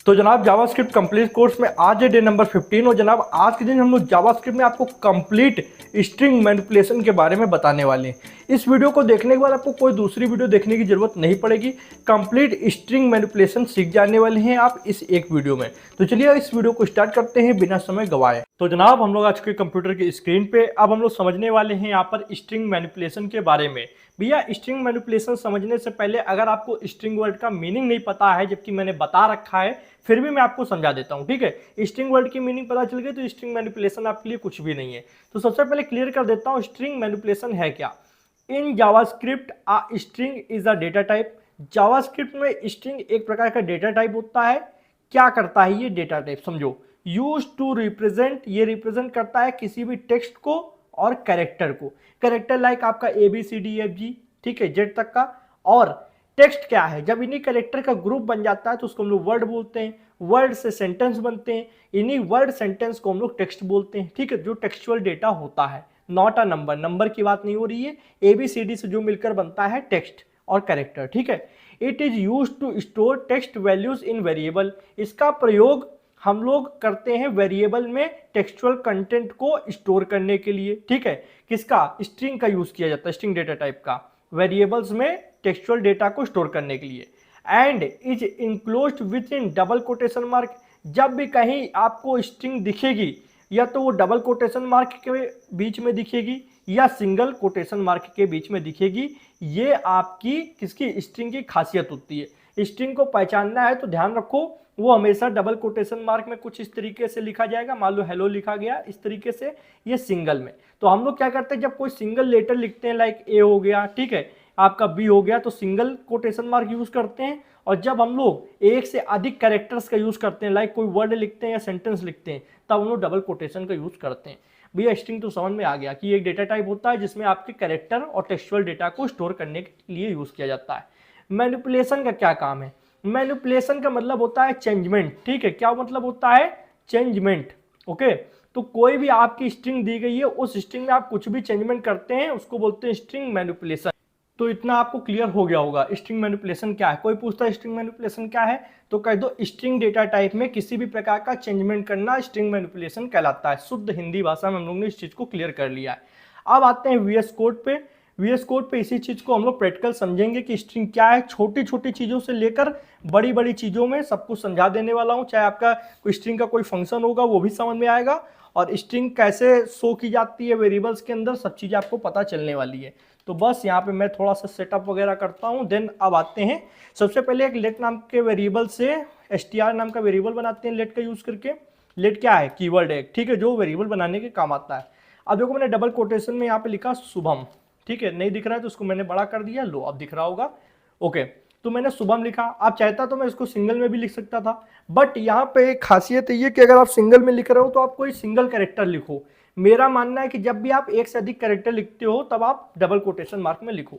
तो जनाब JavaScript complete course में आज है डे नंबर 15 और जनाब आज के दिन हम लोग जावास्क्रिप्ट में आपको कंप्लीट स्ट्रिंग मैनिपुलेशन के बारे में बताने वाले हैं। इस वीडियो को देखने के बाद आपको कोई दूसरी वीडियो देखने की जरूरत नहीं पड़ेगी। कंप्लीट स्ट्रिंग मैनिपुलेशन सीख जाने वाले हैं आप इस एक वीडियो में। तो चलिए इस वीडियो को स्टार्ट करते हैं बिना समय गवाए। तो जनाब हम लोग आज के कंप्यूटर की स्क्रीन पे अब हम लोग समझने वाले हैं यहाँ पर स्ट्रिंग मैनिपुलेशन के बारे में। भैया स्ट्रिंग मैनिपुलेशन समझने से पहले अगर आपको स्ट्रिंग वर्ड का मीनिंग नहीं पता है, जबकि मैंने बता रखा है, फिर भी मैं आपको समझा देता हूं, ठीक है। स्ट्रिंग वर्ड की मीनिंग पता चल गई तो स्ट्रिंग मैनिपुलेशन आपके लिए कुछ भी नहीं है। तो सबसे पहले क्लियर कर देता हूं स्ट्रिंग मैनिपुलेशन है क्या। In JavaScript a string is a data type. JavaScript में स्ट्रिंग एक प्रकार का डेटा टाइप होता है। क्या करता है ये डेटा टाइप, समझो। यूज टू रिप्रेजेंट, ये रिप्रेजेंट करता है किसी भी टेक्स्ट को और कैरेक्टर को। कैरेक्टर लाइक आपका ABCDEFG, ठीक है, जेड तक का। और टेक्स्ट क्या है, जब इन्हीं कैरेक्टर का ग्रुप बन जाता है तो उसको हम लोग वर्ड बोलते हैं। वर्ड से सेंटेंस बनते हैं, इन्हीं वर्ड सेंटेंस को हम लोग टेक्स्ट बोलते हैं, ठीक है, जो टेक्सचुअल डेटा होता है, नॉट अ नंबर। नंबर की बात नहीं हो रही है, ABCD से जो मिलकर बनता है टेक्स्ट और कैरेक्टर, ठीक है। It is use to store text values in variable. इसका प्रयोग हम लोग करते हैं वेरिएबल में टेक्सचुअल कंटेंट को स्टोर करने के लिए, ठीक है। किसका, स्ट्रिंग का यूज किया जाता है, स्ट्रिंग डेटा टाइप का वेरिएबल्स में टेक्सचुअल डेटा को स्टोर करने के लिए। And is enclosed with in double quotation mark. जब भी कहीं आपको स्ट्रिंग दिखेगी या तो वो डबल कोटेशन मार्क के बीच में दिखेगी या सिंगल कोटेशन मार्क के बीच में दिखेगी। ये आपकी किसकी, स्ट्रिंग की खासियत होती है। स्ट्रिंग को पहचानना है तो ध्यान रखो वो हमेशा डबल कोटेशन मार्क में कुछ इस तरीके से लिखा जाएगा। मान लो हेलो लिखा गया इस तरीके से, ये सिंगल में। तो हम लोग क्या करते हैं, जब कोई सिंगल लेटर लिखते हैं लाइक ए हो गया, ठीक है, आपका बी हो गया, तो सिंगल कोटेशन मार्क यूज करते हैं। और जब हम लोग एक से अधिक कैरेक्टर्स का यूज करते हैं, लाइक कोई वर्ड लिखते हैं या सेंटेंस लिखते हैं, तब हम लोग डबल कोटेशन का यूज करते हैं। भैया स्ट्रिंग तो समझ में आ गया कि एक डेटा टाइप होता है जिसमें आपके कैरेक्टर और टेक्सचुअल डेटा को स्टोर करने के लिए यूज किया जाता है। मैनिपुलेशन का क्या काम है, मैनिपुलेशन का मतलब होता है चेंजमेंट, ठीक है। क्या मतलब होता है, चेंजमेंट, ओके। तो कोई भी आपकी स्ट्रिंग दी गई है, उस स्ट्रिंग में आप कुछ भी चेंजमेंट करते हैं, उसको बोलते हैं स्ट्रिंग मैनिपुलेशन। तो इतना आपको क्लियर हो गया होगा स्ट्रिंग मैनिपुलेशन क्या है। कोई पूछता है स्ट्रिंग मैनिपुलेशन क्या है, तो कह दो स्ट्रिंग डेटा टाइप में किसी भी प्रकार का चेंजमेंट करना स्ट्रिंग मैनिपुलेशन कहलाता है। शुद्ध हिंदी भाषा में हम लोग ने इस चीज को क्लियर कर लिया है। अब आते हैं VS कोड पे। VS कोड पे इसी चीज को हम लोग प्रैक्टिकल समझेंगे कि स्ट्रिंग क्या है। छोटी छोटी चीजों से लेकर बड़ी बड़ी चीजों में सब कुछ समझा देने वाला हूं। चाहे आपका कोई स्ट्रिंग का कोई फंक्शन होगा वो भी समझ में आएगा, और स्ट्रिंग कैसे शो की जाती है वेरिएबल्स के अंदर, सब चीजें आपको पता चलने वाली है। तो बस यहाँ पे मैं थोड़ा सा सेटअप वगैरह करता हूँ, देन अब आते हैं। सबसे पहले एक लेट नाम के वेरिएबल से str नाम का वेरिएबल बनाते हैं लेट का यूज करके। लेट क्या है, कीवर्ड है, ठीक है, जो वेरिएबल बनाने के काम आता है। अब देखो मैंने डबल कोटेशन में यहाँ पे लिखा शुभम, ठीक है, नहीं दिख रहा है तो उसको मैंने बड़ा कर दिया, लो अब दिख रहा होगा, ओके। तो मैंने शुभम लिखा। आप चाहता तो मैं इसको सिंगल में भी लिख सकता था, बट यहाँ पे एक खासियत है ये कि अगर आप सिंगल में लिख रहे हो तो आप कोई सिंगल कैरेक्टर लिखो। मेरा मानना है कि जब भी आप एक से अधिक कैरेक्टर लिखते हो तब आप डबल कोटेशन मार्क में लिखो।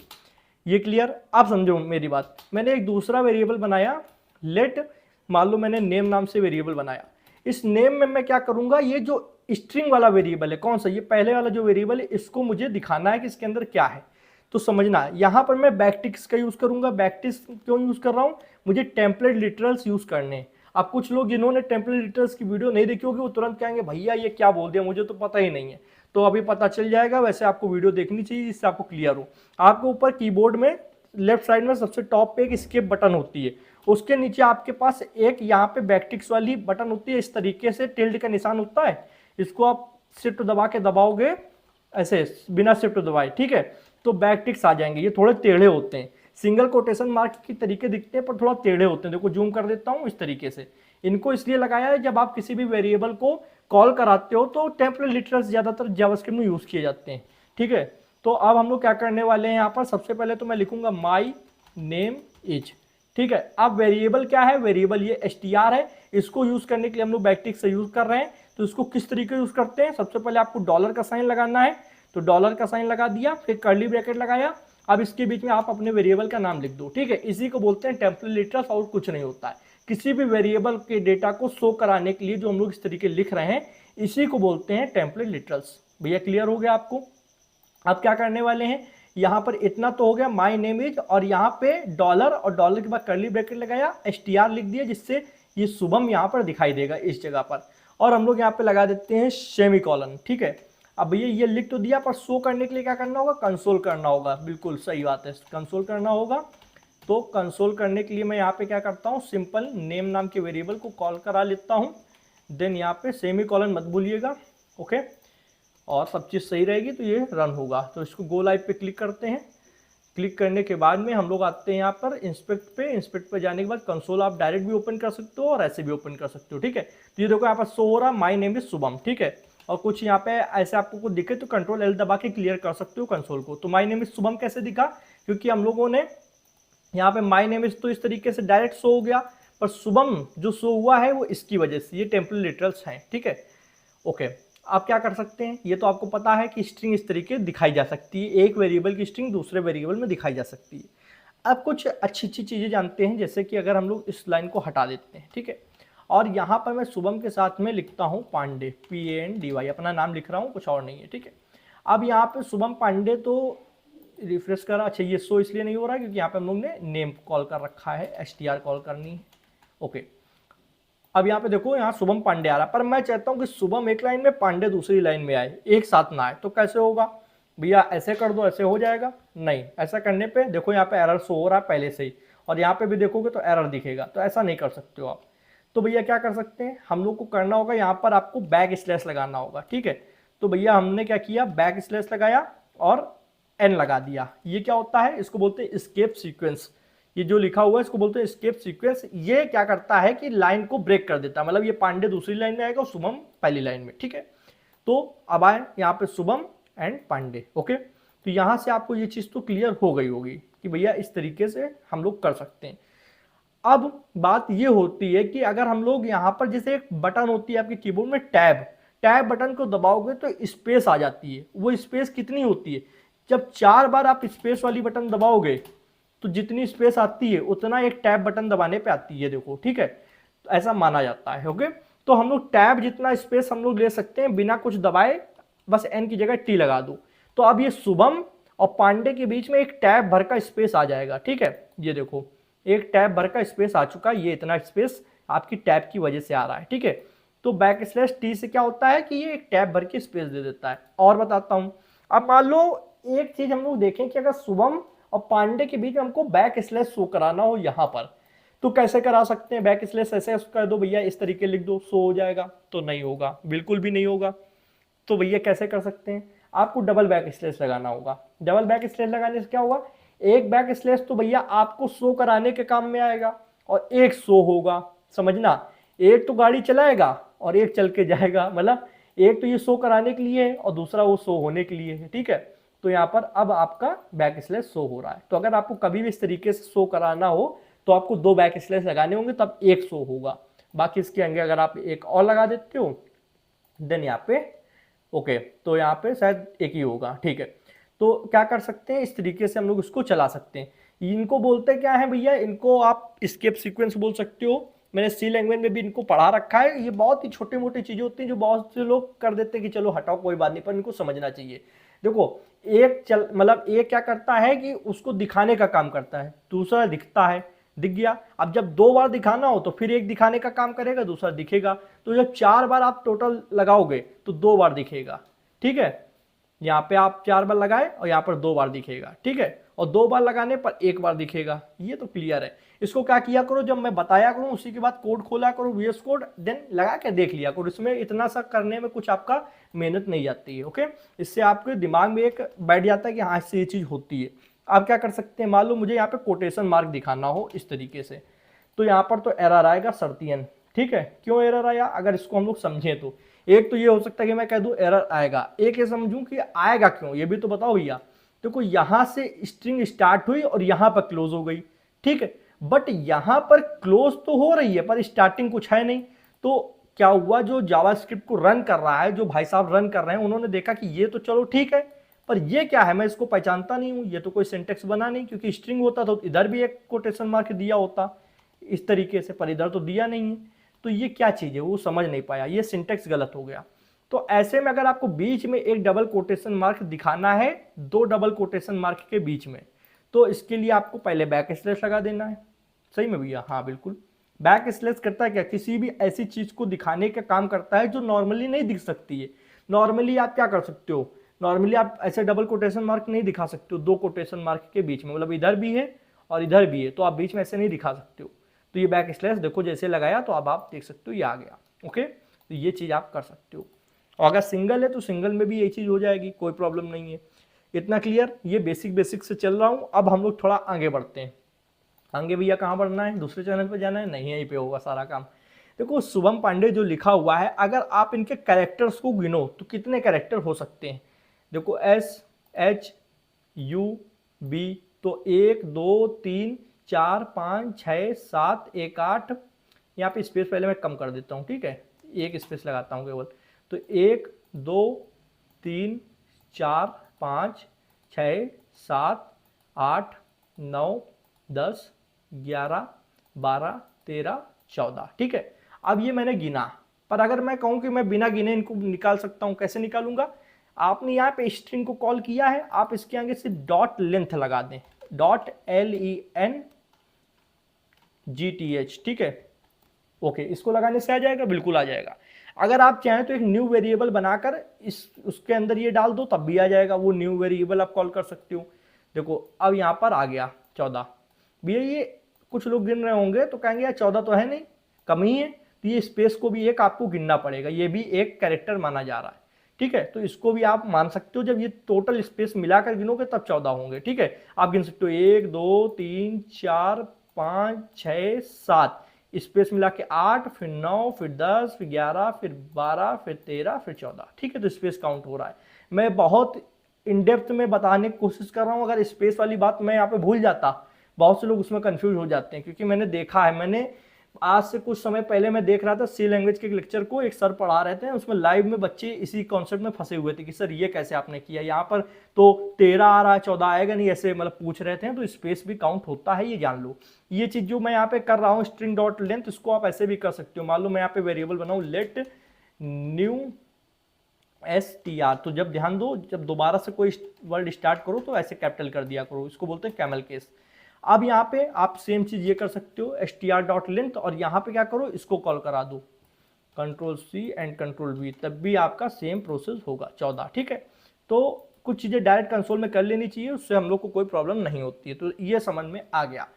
ये क्लियर, आप समझो मेरी बात। मैंने एक दूसरा वेरिएबल बनाया लेट, मान लो मैंने नेम नाम से वेरिएबल बनाया। इस नेम में मैं क्या करूंगा, ये जो स्ट्रिंग वाला वेरिएबल है, कौन सा, ये पहले वाला जो वेरिएबल है, इसको मुझे दिखाना है कि इसके अंदर क्या है। तो समझना, यहां पर मैं बैकटिक्स का यूज करूंगा। बैकटिक्स क्यों यूज कर रहा हूं, मुझे टेम्पलेट लिटरल्स यूज करने हैं। अब कुछ लोग जिन्होंने टेम्पलेट लिटरल्स की वीडियो नहीं देखी होगी वो तुरंत कहेंगे भैया ये क्या बोल दिया, मुझे तो पता ही नहीं है। तो अभी पता चल जाएगा। वैसे आपको वीडियो देखनी चाहिए जिससे आपको क्लियर हो। आपको ऊपर कीबोर्ड में लेफ्ट साइड में सबसे टॉप पे एक स्केप बटन होती है, उसके नीचे आपके पास एक यहाँ पे बैकटिक्स वाली बटन होती है, इस तरीके से टिल्ड का निशान होता है। इसको आप शिफ्ट दबा के दबाओगे ऐसे बिना शिफ्ट दबाए, ठीक है, तो बैकटिक्स आ जाएंगे। ये थोड़े टेढ़े होते हैं, सिंगल कोटेशन मार्क की तरीके दिखते हैं पर थोड़ा टेढ़े होते हैं। देखो जूम कर देता हूँ, इस तरीके से। इनको इसलिए लगाया है जब आप किसी भी वेरिएबल को कॉल कराते हो तो टेम्पलेट लिटरल्स ज्यादातर जावास्क्रिप्ट में यूज किए जाते हैं, ठीक है। तो अब हम लोग क्या करने वाले हैं यहाँ पर, सबसे पहले तो मैं लिखूंगा माई नेम इज, ठीक है। अब वेरिएबल क्या है, वेरिएबल ये str है। इसको यूज करने के लिए हम लोग बैकटिक्स से यूज कर रहे हैं। तो इसको किस तरीके यूज करते हैं, सबसे पहले आपको डॉलर का साइन लगाना है, तो डॉलर का साइन लगा दिया, फिर कर्ली ब्रैकेट लगाया। अब इसके बीच में आप अपने वेरिएबल का नाम लिख दो, ठीक है। इसी को बोलते हैं टेम्पलेट लिटरल्स, और कुछ नहीं होता है। किसी भी वेरिएबल के डेटा को शो कराने के लिए जो हम लोग इस तरीके लिख रहे हैं, इसी को बोलते हैं टेम्पलेट लिटरल्स। भैया क्लियर हो गया आपको। अब क्या करने वाले हैं, यहाँ पर इतना तो हो गया माई नेम इज, और यहाँ पे डॉलर, और डॉलर के बाद कर्ली ब्रैकेट लगाया, str लिख दिया, जिससे ये शुभम यहाँ पर दिखाई देगा इस जगह पर, और हम लोग यहाँ पे लगा देते हैं सेमीकोलन। ठीक है, अब भैया ये लिख तो दिया, पर शो करने के लिए क्या करना होगा, कंसोल करना होगा। बिल्कुल सही बात है, कंसोल करना होगा। तो कंसोल करने के लिए मैं यहाँ पे क्या करता हूँ, सिंपल नेम नाम के वेरिएबल को कॉल करा लेता हूँ, देन यहाँ पे सेमीकोलन मत भूलिएगा। ओके, और सब चीज़ सही रहेगी तो ये रन होगा। तो इसको गो लाइव पे क्लिक करते हैं। क्लिक करने के बाद में हम लोग आते हैं यहाँ पर इंस्पेक्ट पे जाने के बाद कंसोल आप डायरेक्ट भी ओपन कर सकते हो और ऐसे भी ओपन कर सकते हो। ठीक है, तो ये देखो यहाँ पर शो हो रहा माई नेम इज शुभम। ठीक है, और कुछ यहाँ पे ऐसे आपको कुछ दिखे तो कंट्रोल एल दबा के क्लियर कर सकते हो कंसोल को। तो माई नेम इज शुभम कैसे दिखा, क्योंकि हम लोगों ने यहाँ पे माई नेम इज तो इस तरीके से डायरेक्ट शो हो गया, पर शुभम जो शो हुआ है वो इसकी वजह से, ये टेम्पररी लिटरल्स हैं। ठीक है, ओके, आप क्या कर सकते हैं, ये तो आपको पता है कि स्ट्रिंग इस तरीके दिखाई जा सकती है, एक वेरिएबल की स्ट्रिंग दूसरे वेरिएबल में दिखाई जा सकती है। अब कुछ अच्छी अच्छी चीज़ें जानते हैं, जैसे कि अगर हम लोग इस लाइन को हटा देते हैं, ठीक है, और यहाँ पर मैं शुभम के साथ में लिखता हूँ पांडे, PANDY, अपना नाम लिख रहा हूँ, कुछ और नहीं है। ठीक है, अब यहाँ पे शुभम पांडे तो रिफ्रेश करा, अच्छा ये शो इसलिए नहीं हो रहा है क्योंकि यहाँ पे हम लोग ने नेम कॉल कर रखा है, STR कॉल करनी है। ओके, अब यहाँ पे देखो, यहाँ शुभम पांडे आ रहा है, पर मैं चाहता हूँ कि शुभम एक लाइन में पांडे दूसरी लाइन में आए, एक साथ ना आए। तो कैसे होगा भैया, ऐसे कर दो, ऐसे हो जाएगा? नहीं, ऐसा करने पे देखो यहाँ पे एरर शो हो रहा है पहले से ही, और यहाँ पे भी देखोगे तो एरर दिखेगा, तो ऐसा नहीं कर सकते हो आप। तो भैया क्या कर सकते हैं, हम लोग को करना होगा, यहाँ पर आपको बैक स्लैश लगाना होगा। ठीक है, तो भैया हमने क्या किया, बैक स्लैश लगाया और N लगा दिया। ये क्या होता है, इसको बोलते हैं एस्केप सीक्वेंस। ये जो लिखा हुआ है इसको बोलते हैं एस्केप सीक्वेंस। ये क्या करता है कि लाइन को ब्रेक कर देता है, मतलब ये पांडे दूसरी लाइन में आएगा और शुभम पहली लाइन में। ठीक है, तो अब आए यहाँ पे शुभम एंड पांडे। ओके, तो यहाँ से आपको ये चीज़ तो क्लियर हो गई होगी कि भैया इस तरीके से हम लोग कर सकते हैं। अब बात ये होती है कि अगर हम लोग यहाँ पर, जैसे एक बटन होती है आपके कीबोर्ड में, टैब बटन को दबाओगे तो स्पेस आ जाती है। वो स्पेस कितनी होती है, जब 4 बार आप स्पेस वाली बटन दबाओगे तो जितनी स्पेस आती है उतना एक टैब बटन दबाने पे आती है, देखो। ठीक है, तो ऐसा माना जाता है। ओके, तो हम लोग टैब जितना स्पेस हम लोग ले सकते हैं बिना कुछ दबाए, बस N की जगह T लगा दो, तो अब ये शुभम और पांडे के बीच में एक टैब भर का स्पेस आ जाएगा। ठीक है, ये देखो एक टैब भर का स्पेस आ चुका है, ये इतना स्पेस आपकी टैब की वजह से आ रहा है। ठीक है, तो बैक स्लैश T से क्या होता है कि ये एक टैब भर के स्पेस दे देता है। और बताता हूं, अब मान लो एक चीज हम लोग देखें कि अगर शुभम और पांडे के बीच में हमको बैक स्लैश शो कराना हो यहाँ पर, तो कैसे करा सकते हैं, बैक स्लैश ऐसे कर दो भैया, इस तरीके लिख दो, शो हो जाएगा? तो नहीं होगा, बिल्कुल भी नहीं होगा। तो भैया कैसे कर सकते हैं, आपको डबल बैक स्लैश लगाना होगा। डबल बैक स्लैश लगाने से क्या होगा, एक बैक स्लैश तो भैया आपको शो कराने के काम में आएगा और एक शो होगा, समझना। एक तो गाड़ी चलाएगा और एक चल के जाएगा, मतलब एक तो ये शो कराने के लिए है और दूसरा वो शो होने के लिए है। ठीक है, तो यहाँ पर अब आपका बैक स्लैश शो हो रहा है। तो अगर आपको कभी भी इस तरीके से शो कराना हो तो आपको 2 बैक स्लैश लगाने होंगे, तब एक शो होगा। बाकी इसके आगे अगर आप एक और लगा देते हो देन यहाँ पे ओके, तो यहाँ पे शायद एक ही होगा। ठीक है, तो क्या कर सकते हैं, इस तरीके से हम लोग इसको चला सकते हैं। इनको बोलते क्या है भैया, इनको आप एस्केप सीक्वेंस बोल सकते हो। मैंने सी लैंग्वेज में भी इनको पढ़ा रखा है। ये बहुत ही छोटी मोटी चीजें होती हैं जो बहुत से लोग कर देते हैं कि चलो हटाओ कोई बात नहीं, पर इनको समझना चाहिए। देखो मतलब एक क्या करता है कि उसको दिखाने का काम करता है, दूसरा दिखता है, दिख गया। अब जब 2 बार दिखाना हो तो फिर एक दिखाने का काम करेगा, दूसरा दिखेगा। तो जब 4 बार आप टोटल लगाओगे तो 2 बार दिखेगा। ठीक है, यहाँ पे आप 4 बार लगाए और यहाँ पर 2 बार दिखेगा। ठीक है, और 2 बार लगाने पर 1 बार दिखेगा। ये तो क्लियर है। इसको क्या किया करो, जब मैं बताया करूं उसी के बाद कोड खोला करो, VS कोड, देन लगा के देख लिया करो। इसमें इतना सा करने में कुछ आपका मेहनत नहीं जाती है। ओके, इससे आपके दिमाग में एक बैठ जाता है कि हाँ इससे ये चीज़ होती है। आप क्या कर सकते हैं, मान लो मुझे यहाँ पे कोटेशन मार्क दिखाना हो इस तरीके से, तो यहाँ पर तो एरर आएगा सर्तियन। ठीक है, क्यों एरर आया, अगर इसको हम लोग समझें तो एक तो ये हो सकता है कि मैं कह दूं एरर आएगा, एक ये समझूं कि आएगा क्यों, ये भी तो बताओ भैया। देखो यहां से स्ट्रिंग स्टार्ट हुई और यहां पर क्लोज हो गई। ठीक है, बट यहां पर क्लोज तो हो रही है पर स्टार्टिंग कुछ है नहीं। तो क्या हुआ, जो जावास्क्रिप्ट को रन कर रहा है, जो भाई साहब रन कर रहे हैं, उन्होंने देखा कि ये तो चलो ठीक है, पर ये क्या है, मैं इसको पहचानता नहीं हूं, ये तो कोई सिंटेक्स बना नहीं। क्योंकि स्ट्रिंग होता तो इधर भी एक कोटेशन मार्क दिया होता इस तरीके से, पर इधर तो दिया नहीं है। तो ये क्या चीज़ है, वो समझ नहीं पाया, ये सिंटेक्स गलत हो गया। तो ऐसे में अगर आपको बीच में एक डबल कोटेशन मार्क दिखाना है 2 डबल कोटेशन मार्क के बीच में, तो इसके लिए आपको पहले बैक स्लैश लगा देना है। सही में भैया, हाँ बिल्कुल, बैक स्लैश करता है क्या, किसी भी ऐसी चीज को दिखाने का काम करता है जो नॉर्मली नहीं दिख सकती है। नॉर्मली आप क्या कर सकते हो, नॉर्मली आप ऐसे डबल कोटेशन मार्क नहीं दिखा सकते हो दो कोटेशन मार्क के बीच में, मतलब इधर भी है और इधर भी है, तो आप बीच में ऐसे नहीं दिखा सकते हो। तो ये बैक स्लैश देखो जैसे लगाया तो अब आप देख सकते हो ये आ गया। ओके, तो ये चीज आप कर सकते हो। और अगर सिंगल है तो सिंगल में भी यही चीज हो जाएगी, कोई प्रॉब्लम नहीं है। इतना क्लियर, ये बेसिक से चल रहा हूं। अब हम लोग थोड़ा आगे बढ़ते हैं। आगे भैया कहाँ बढ़ना है, दूसरे चैनल पे जाना है, नहीं यहीं पे होगा सारा काम। देखो शुभम पांडे जो लिखा हुआ है, अगर आप इनके कैरेक्टर्स को गिनो तो कितने कैरेक्टर हो सकते हैं। देखो SHUB, तो 1 2 3 4 5 6 7 1 8, यहाँ पे स्पेस पहले मैं कम कर देता हूँ, ठीक है, एक स्पेस लगाता हूँ केवल। तो 1 2 3 4 5 6 7 8 9 10 11 12 13 14, ठीक है। अब ये मैंने गिना, पर अगर मैं कहूं कि मैं बिना गिने इनको निकाल सकता हूं, कैसे निकालूंगा। आपने यहाँ पे स्ट्रिंग को कॉल किया है, आप इसके आगे सिर्फ डॉट लेंथ लगा दें, .LENGTH, ठीक है। ओके, इसको लगाने से आ जाएगा, बिल्कुल आ जाएगा। अगर आप चाहें तो एक न्यू वेरिएबल बनाकर इस उसके अंदर ये डाल दो तब भी आ जाएगा, वो न्यू वेरिएबल आप कॉल कर सकते हो। देखो अब यहाँ पर आ गया 14। भैया ये कुछ लोग गिन रहे होंगे तो कहेंगे यार 14 तो है नहीं, कम ही है, तो ये स्पेस को भी एक आपको गिनना पड़ेगा, ये भी एक कैरेक्टर माना जा रहा है, ठीक है। तो इसको भी आप मान सकते हो, जब ये टोटल स्पेस मिलाकर गिनोगे तब 14 होंगे, ठीक है। आप गिन सकते हो 1 2 3 4 5 6 7, स्पेस मिला के 8, फिर 9, फिर 10, फिर 11, फिर 12, फिर 13, फिर 14, ठीक है। तो स्पेस काउंट हो रहा है। मैं बहुत इन डेप्थ में बताने की कोशिश कर रहा हूँ, अगर स्पेस वाली बात मैं यहाँ पे भूल जाता, बहुत से लोग उसमें कंफ्यूज हो जाते हैं, क्योंकि मैंने देखा है, मैंने आज से कुछ समय पहले मैं देख रहा था सी लैंग्वेज के एक लेक्चर को, एक सर पढ़ा रहे थे, उसमें लाइव में बच्चे इसी कॉन्सेप्ट में फंसे हुए थे कि सर ये कैसे आपने किया, यहाँ पर तो 13 आ रहा है 14 आएगा नहीं, ऐसे मतलब पूछ रहे थे। तो स्पेस भी काउंट होता है, ये जान लो। ये चीज जो मैं यहाँ पे कर रहा हूँ स्ट्रिंग डॉट लेंथ, इसको आप ऐसे भी कर सकते हो। मान लो मैं यहाँ पे वेरिएबल बनाऊँ लेट न्यू STR, तो जब ध्यान दो, जब दोबारा से कोई वर्ड स्टार्ट करो तो ऐसे कैपिटल कर दिया करो, इसको बोलते हैं कैमल केस। अब यहाँ पे आप सेम चीज ये कर सकते हो str.length, और यहाँ पे क्या करो, इसको कॉल करा दो Ctrl+C एंड Ctrl+V, तब भी आपका सेम प्रोसेस होगा 14, ठीक है। तो कुछ चीजें डायरेक्ट कंसोल में कर लेनी चाहिए, उससे हम लोग को कोई प्रॉब्लम नहीं होती है। तो ये समझ में आ गया।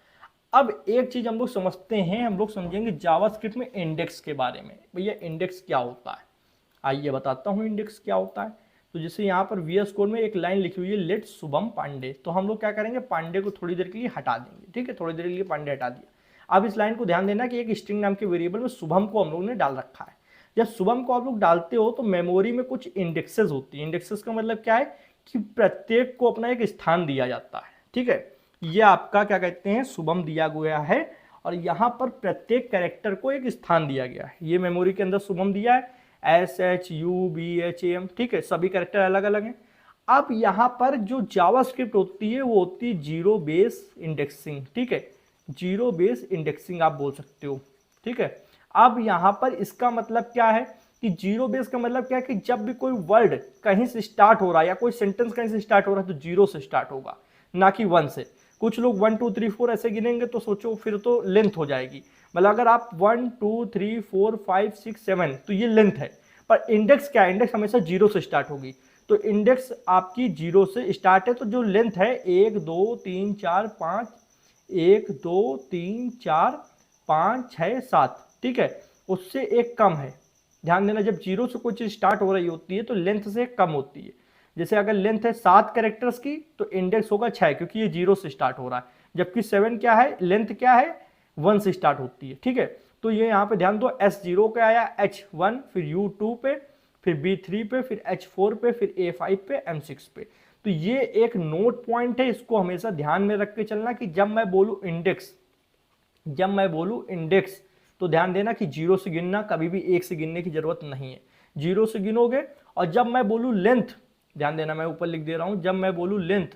अब एक चीज हम लोग समझते हैं, हम लोग समझेंगे जावास्क्रिप्ट में इंडेक्स के बारे में। भैया इंडेक्स क्या होता है, आइए बताता हूँ इंडेक्स क्या होता है। तो जैसे यहाँ पर VS कोड में एक लाइन लिखी हुई है लेट शुभम पांडे, तो हम लोग क्या करेंगे, पांडे को थोड़ी देर के लिए हटा देंगे, ठीक है, थोड़ी देर के लिए पांडे हटा दिया। अब इस लाइन को ध्यान देना कि एक स्ट्रिंग नाम के वेरिएबल में शुभम को हम लोग ने डाल रखा है। जब शुभम को आप लोग डालते हो तो मेमोरी में कुछ इंडेक्सेस होती है। इंडेक्सेस का मतलब क्या है कि प्रत्येक को अपना एक स्थान दिया जाता है, ठीक है। ये आपका क्या कहते हैं, शुभम दिया गया है, और यहाँ पर प्रत्येक कैरेक्टर को एक स्थान दिया गया है। ये मेमोरी के अंदर शुभम दिया है, SHUBHAM, ठीक है, सभी कैरेक्टर अलग अलग हैं। अब यहाँ पर जो जावास्क्रिप्ट होती है वो होती है जीरो बेस इंडेक्सिंग, ठीक है, जीरो बेस इंडेक्सिंग आप बोल सकते हो, ठीक है। अब यहाँ पर इसका मतलब क्या है कि जीरो बेस का मतलब क्या है कि जब भी कोई वर्ड कहीं से स्टार्ट हो रहा है या कोई सेंटेंस कहीं से स्टार्ट हो रहा है तो जीरो से स्टार्ट होगा, ना कि 1 से। कुछ लोग 1 2 3 4 ऐसे गिनेंगे तो सोचो फिर तो लेंथ हो जाएगी। मतलब अगर आप 1 2 3 4 5 6 7 तो ये लेंथ है, पर इंडेक्स क्या है, इंडेक्स हमेशा जीरो से स्टार्ट होगी। तो इंडेक्स आपकी जीरो से स्टार्ट है, तो जो लेंथ है 1 2 3 4 5, 1 2 3 4 5 6 7, ठीक है, उससे एक कम है। ध्यान देना, जब जीरो से कोई चीज स्टार्ट हो रही होती है तो लेंथ से कम होती है। जैसे अगर लेंथ है 7 कैरेक्टर्स की तो इंडेक्स होगा 6, क्योंकि ये जीरो से स्टार्ट हो रहा है। जबकि 7 क्या है, लेंथ क्या है, 1 से स्टार्ट होती है, ठीक है। तो ये यहाँ पे ध्यान दो, S0 पे आया, H1, फिर U2 पे, फिर B3 पे, फिर H4 पे, फिर A5 पे, M6 पे। तो ये एक नोट पॉइंट है, इसको हमेशा ध्यान में रख के चलना कि जब मैं बोलूँ इंडेक्स, तो ध्यान देना कि जीरो से गिनना, कभी भी 1 से गिनने की जरूरत नहीं है, जीरो से गिनोगे। और जब मैं बोलूँ लेंथ, ध्यान देना मैं ऊपर लिख दे रहा हूं, जब मैं बोलूँ लेंथ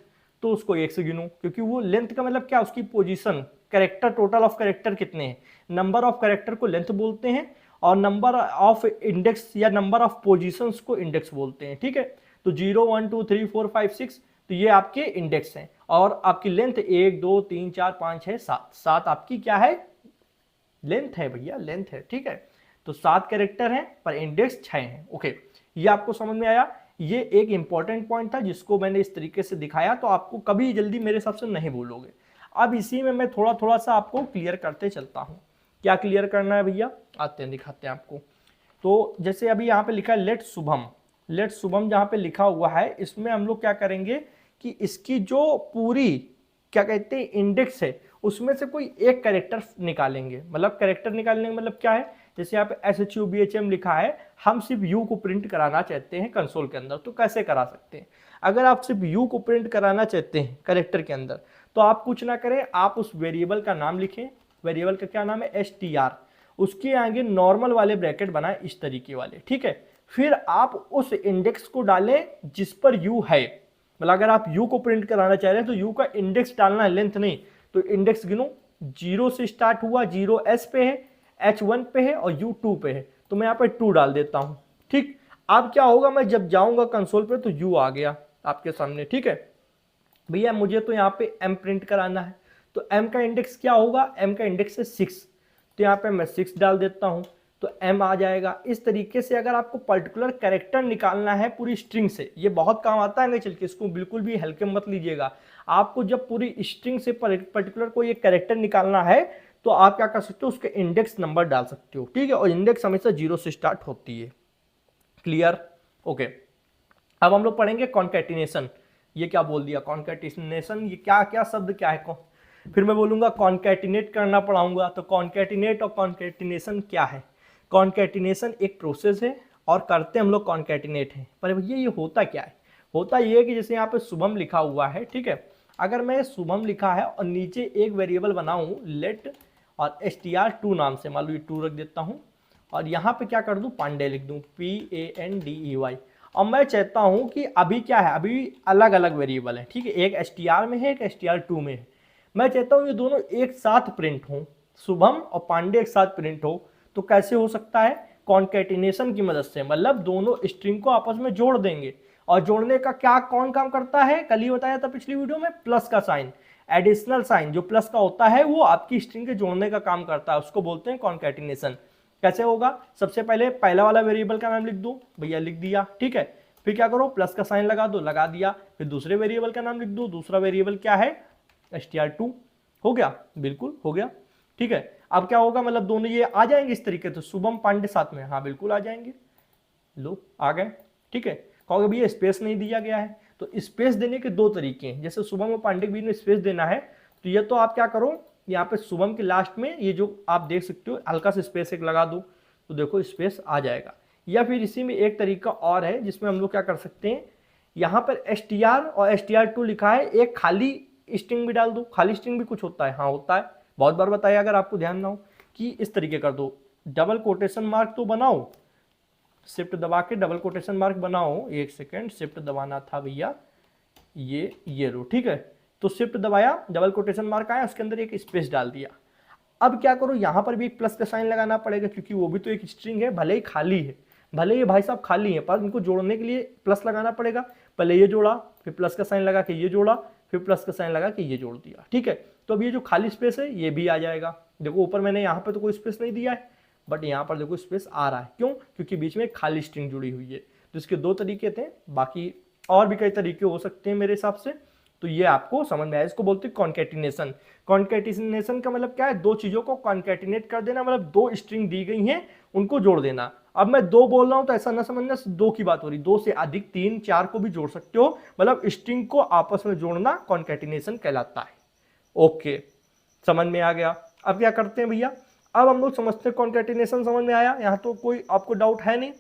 तो उसको 1 से गिनूं, क्योंकि वो लेंथ का मतलब क्या, उसकी position, character, total of character कितने हैं, नंबर ऑफ कैरेक्टर को लेंथ बोलते हैं, और नंबर ऑफ इंडेक्स या नंबर ऑफ पोजीशंस को इंडेक्स बोलते हैं, ठीक है। तो 0 1 2 3 4 5 6, तो ये आपके इंडेक्स हैं, और आपकी लेंथ 1 2 3 4 5 6 7, 7 आपकी क्या है, लेंथ है भैया, लेंथ है, ठीक है। तो 7 कैरेक्टर हैं पर इंडेक्स 6 हैं। ओके, ये आपको समझ में आया। ये एक इंपॉर्टेंट पॉइंट था जिसको मैंने इस तरीके से दिखाया, तो आपको कभी जल्दी मेरे हिसाब से नहीं भूलोगे। अब इसी में मैं थोड़ा थोड़ा सा आपको क्लियर करते चलता हूँ। क्या क्लियर करना है भैया, आते हैं दिखाते हैं आपको। तो जैसे अभी यहाँ पे लिखा है लेट शुभम, लेट शुभम जहाँ पे लिखा हुआ है, इसमें हम लोग क्या करेंगे कि इसकी जो पूरी क्या कहते हैं इंडेक्स है, उसमें से कोई एक कैरेक्टर निकालेंगे। मतलब कैरेक्टर निकालने का मतलब क्या है, जैसे यहाँ पे SHUBHM लिखा है, हम सिर्फ यू को प्रिंट कराना चाहते हैं कंसोल के अंदर, तो कैसे करा सकते हैं। अगर आप सिर्फ यू को प्रिंट कराना चाहते हैं कैरेक्टर के अंदर, तो आप कुछ ना करें, आप उस वेरिएबल का नाम लिखें। वेरिएबल का क्या नाम है, STR, उसके आगे नॉर्मल वाले ब्रैकेट बनाए इस तरीके वाले, ठीक है। फिर आप उस इंडेक्स को डालें जिस पर यू है। मतलब अगर आप यू को प्रिंट कराना चाह रहे हैं तो यू का इंडेक्स डालना है, लेंथ नहीं। तो इंडेक्स गिनो, 0 से स्टार्ट हुआ, 0S पे है, H1 पे है और U2 पे है, तो मैं यहाँ पे 2 डाल देता हूँ, ठीक। अब क्या होगा, मैं जब जाऊंगा कंसोल पे तो U आ गया आपके सामने, ठीक है। भैया मुझे तो यहाँ पे M प्रिंट कराना है, तो M का इंडेक्स क्या होगा, M का इंडेक्स है 6, तो यहाँ पे मैं 6 डाल देता हूँ, तो M आ जाएगा। इस तरीके से अगर आपको पर्टिकुलर कैरेक्टर निकालना है पूरी स्ट्रिंग से, ये बहुत काम आता है नहीं, चल के इसको बिल्कुल भी हल्के मत लीजिएगा। आपको जब पूरी स्ट्रिंग से पर्टिकुलर कोई एक कैरेक्टर निकालना है, तो आप क्या कर सकते हो, उसके इंडेक्स नंबर डाल सकते हो, ठीक है। और इंडेक्स हमेशा 0 से स्टार्ट होती है, क्लियर, ओके। अब हम लोग पढ़ेंगे कॉन्कैटिनेशन। ये क्या बोल दिया, कॉन्कैटिनेशन, ये क्या क्या शब्द क्या है, फिर मैं बोलूंगा कॉन्कैटिनेट करना पढ़ाऊंगा। तो कॉन्कैटिनेट और कॉन्कैटिनेशन क्या है। कॉन्कैटिनेशन एक प्रोसेस है और करते हम लोग कॉन्कैटिनेट है, पर भैया ये होता क्या है। होता ये है कि जैसे यहाँ पे शुभम लिखा हुआ है, ठीक है। अगर मैं शुभम लिखा है और नीचे एक वेरिएबल बनाऊं लेट और str2 नाम से, मान लो ये 2 रख देता हूं, और यहाँ पे क्या कर दूं, पांडे लिख दूं, PANDEY। और मैं चाहता हूं कि अभी क्या है, अभी अलग अलग वेरिएबल है, ठीक है। एक str में है, एक str2 में है। मैं चाहता हूं ये दोनों एक साथ प्रिंट हो, शुभम और पांडे एक साथ प्रिंट हो। तो कैसे हो सकता है, कॉन्कैटिनेशन की मदद से, मतलब दोनों स्ट्रिंग को आपस में जोड़ देंगे। और जोड़ने का क्या कौन काम करता है, कल ही बताया था पिछली वीडियो में, प्लस का साइन, एडिशनल साइन जो प्लस का होता है वो आपकी स्ट्रिंग के जोड़ने का काम करता है, उसको बोलते हैं कॉन्कैटिनेशन। कैसे होगा, सबसे पहले पहला वाला वेरिएबल का नाम लिख दो, भैया लिख दिया, ठीक है। फिर क्या करो, प्लस का साइन लगा दो, लगा दिया। फिर दूसरे वेरिएबल का नाम लिख दो, दूसरा वेरिएबल क्या है, str2, हो गया, बिल्कुल हो गया, ठीक है। अब क्या होगा, मतलब दोनों ये आ जाएंगे इस तरीके से, शुभम पांडे साथ में, हाँ बिल्कुल आ जाएंगे, लो आ गए, ठीक है। कहोगे भैया स्पेस नहीं दिया गया है, तो स्पेस देने के दो तरीके हैं। जैसे शुभम और पांडे के बीच में स्पेस देना है, तो ये तो आप क्या करो, यहाँ पे शुभम के लास्ट में ये जो आप देख सकते हो हल्का सा स्पेस एक लगा दो, तो देखो स्पेस आ जाएगा। या फिर इसी में एक तरीका और है जिसमें हम लोग क्या कर सकते हैं, यहाँ पर str और str2 लिखा है, एक खाली स्ट्रिंग भी डाल दो। खाली स्ट्रिंग भी कुछ होता है, हाँ होता है, बहुत बार बताया, अगर आपको ध्यान ना हो, कि इस तरीके कर दो, डबल कोटेशन मार्क तो बनाओ, शिफ्ट दबा के डबल कोटेशन मार्क बनाओ, एक सेकेंड, शिफ्ट दबाना था भैया, ये रो, ठीक है। तो शिफ्ट दबाया, डबल कोटेशन मार्क आया, उसके अंदर एक स्पेस डाल दिया। अब क्या करो, यहाँ पर भी एक प्लस का साइन लगाना पड़ेगा, क्योंकि वो भी तो एक स्ट्रिंग है, भले ही खाली है, भले ये भाई साहब खाली है, पर इनको जोड़ने के लिए प्लस लगाना पड़ेगा। पहले ये जोड़ा, फिर प्लस का साइन लगा के ये जोड़ा, फिर प्लस का साइन लगा के ये जोड़ दिया, ठीक है। तो अब ये जो खाली स्पेस है ये भी आ जाएगा। देखो ऊपर मैंने यहाँ पे तो कोई स्पेस नहीं दिया है, बट यहाँ पर देखो स्पेस आ रहा है, क्यों, क्योंकि बीच में एक खाली स्ट्रिंग जुड़ी हुई है। तो इसके दो तरीके थे, बाकी और भी कई तरीके हो सकते हैं मेरे हिसाब से। तो ये आपको समझ में आया, इसको बोलते हैं कॉन्कैटिनेशन। कॉन्कैटिनेशन का मतलब क्या है, दो चीजों को कॉन्कैटिनेट कर देना, मतलब दो स्ट्रिंग दी गई हैं उनको जोड़ देना। अब मैं दो बोल रहा हूं तो ऐसा ना समझना दो की बात हो रही, दो से अधिक, 3 4 को भी जोड़ सकते हो, मतलब स्ट्रिंग को आपस में जोड़ना कॉन्कैटिनेशन कहलाता है। ओके, समझ में आ गया। अब क्या करते हैं भैया, अब हम लोग समझते हैं कॉन्कैटिनेशन, समझ में आया, यहाँ तो कोई आपको डाउट है नहीं।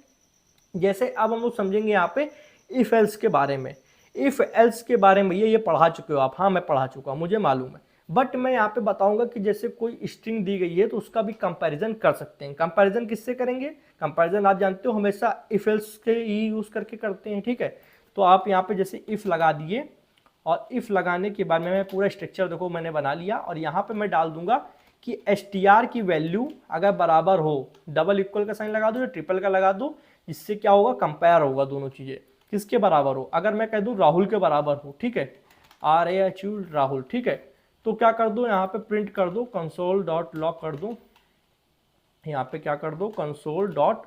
जैसे अब हम लोग समझेंगे यहाँ पे इफ एल्स के बारे में। इफ एल्स के बारे में ये पढ़ा चुके हो आप, हाँ मैं पढ़ा चुका हूँ, मुझे मालूम है, बट मैं यहाँ पे बताऊंगा कि जैसे कोई स्ट्रिंग दी गई है तो उसका भी कंपैरिजन कर सकते हैं। कंपैरिजन किससे करेंगे, कंपैरिजन आप जानते हो हमेशा इफ एल्स के ही यूज करके करते हैं, ठीक है। तो आप यहाँ पे जैसे इफ लगा दिए, और इफ लगाने के बाद में मैं पूरा स्ट्रक्चर देखो मैंने बना लिया, और यहाँ पे मैं डाल दूंगा कि str की वैल्यू अगर बराबर हो, डबल इक्वल का साइन लगा दो या ट्रिपल का लगा दो, इससे क्या होगा, कंपेयर होगा दोनों चीजें, किसके बराबर हो। अगर मैं कह दूं राहुल के बराबर हो, ठीक है, RAHUL राहुल, ठीक है, तो क्या कर दो, यहाँ पे प्रिंट कर दो, कंसोल डॉट लॉग कर दो यहाँ पे क्या कर दो, कंसोल डॉट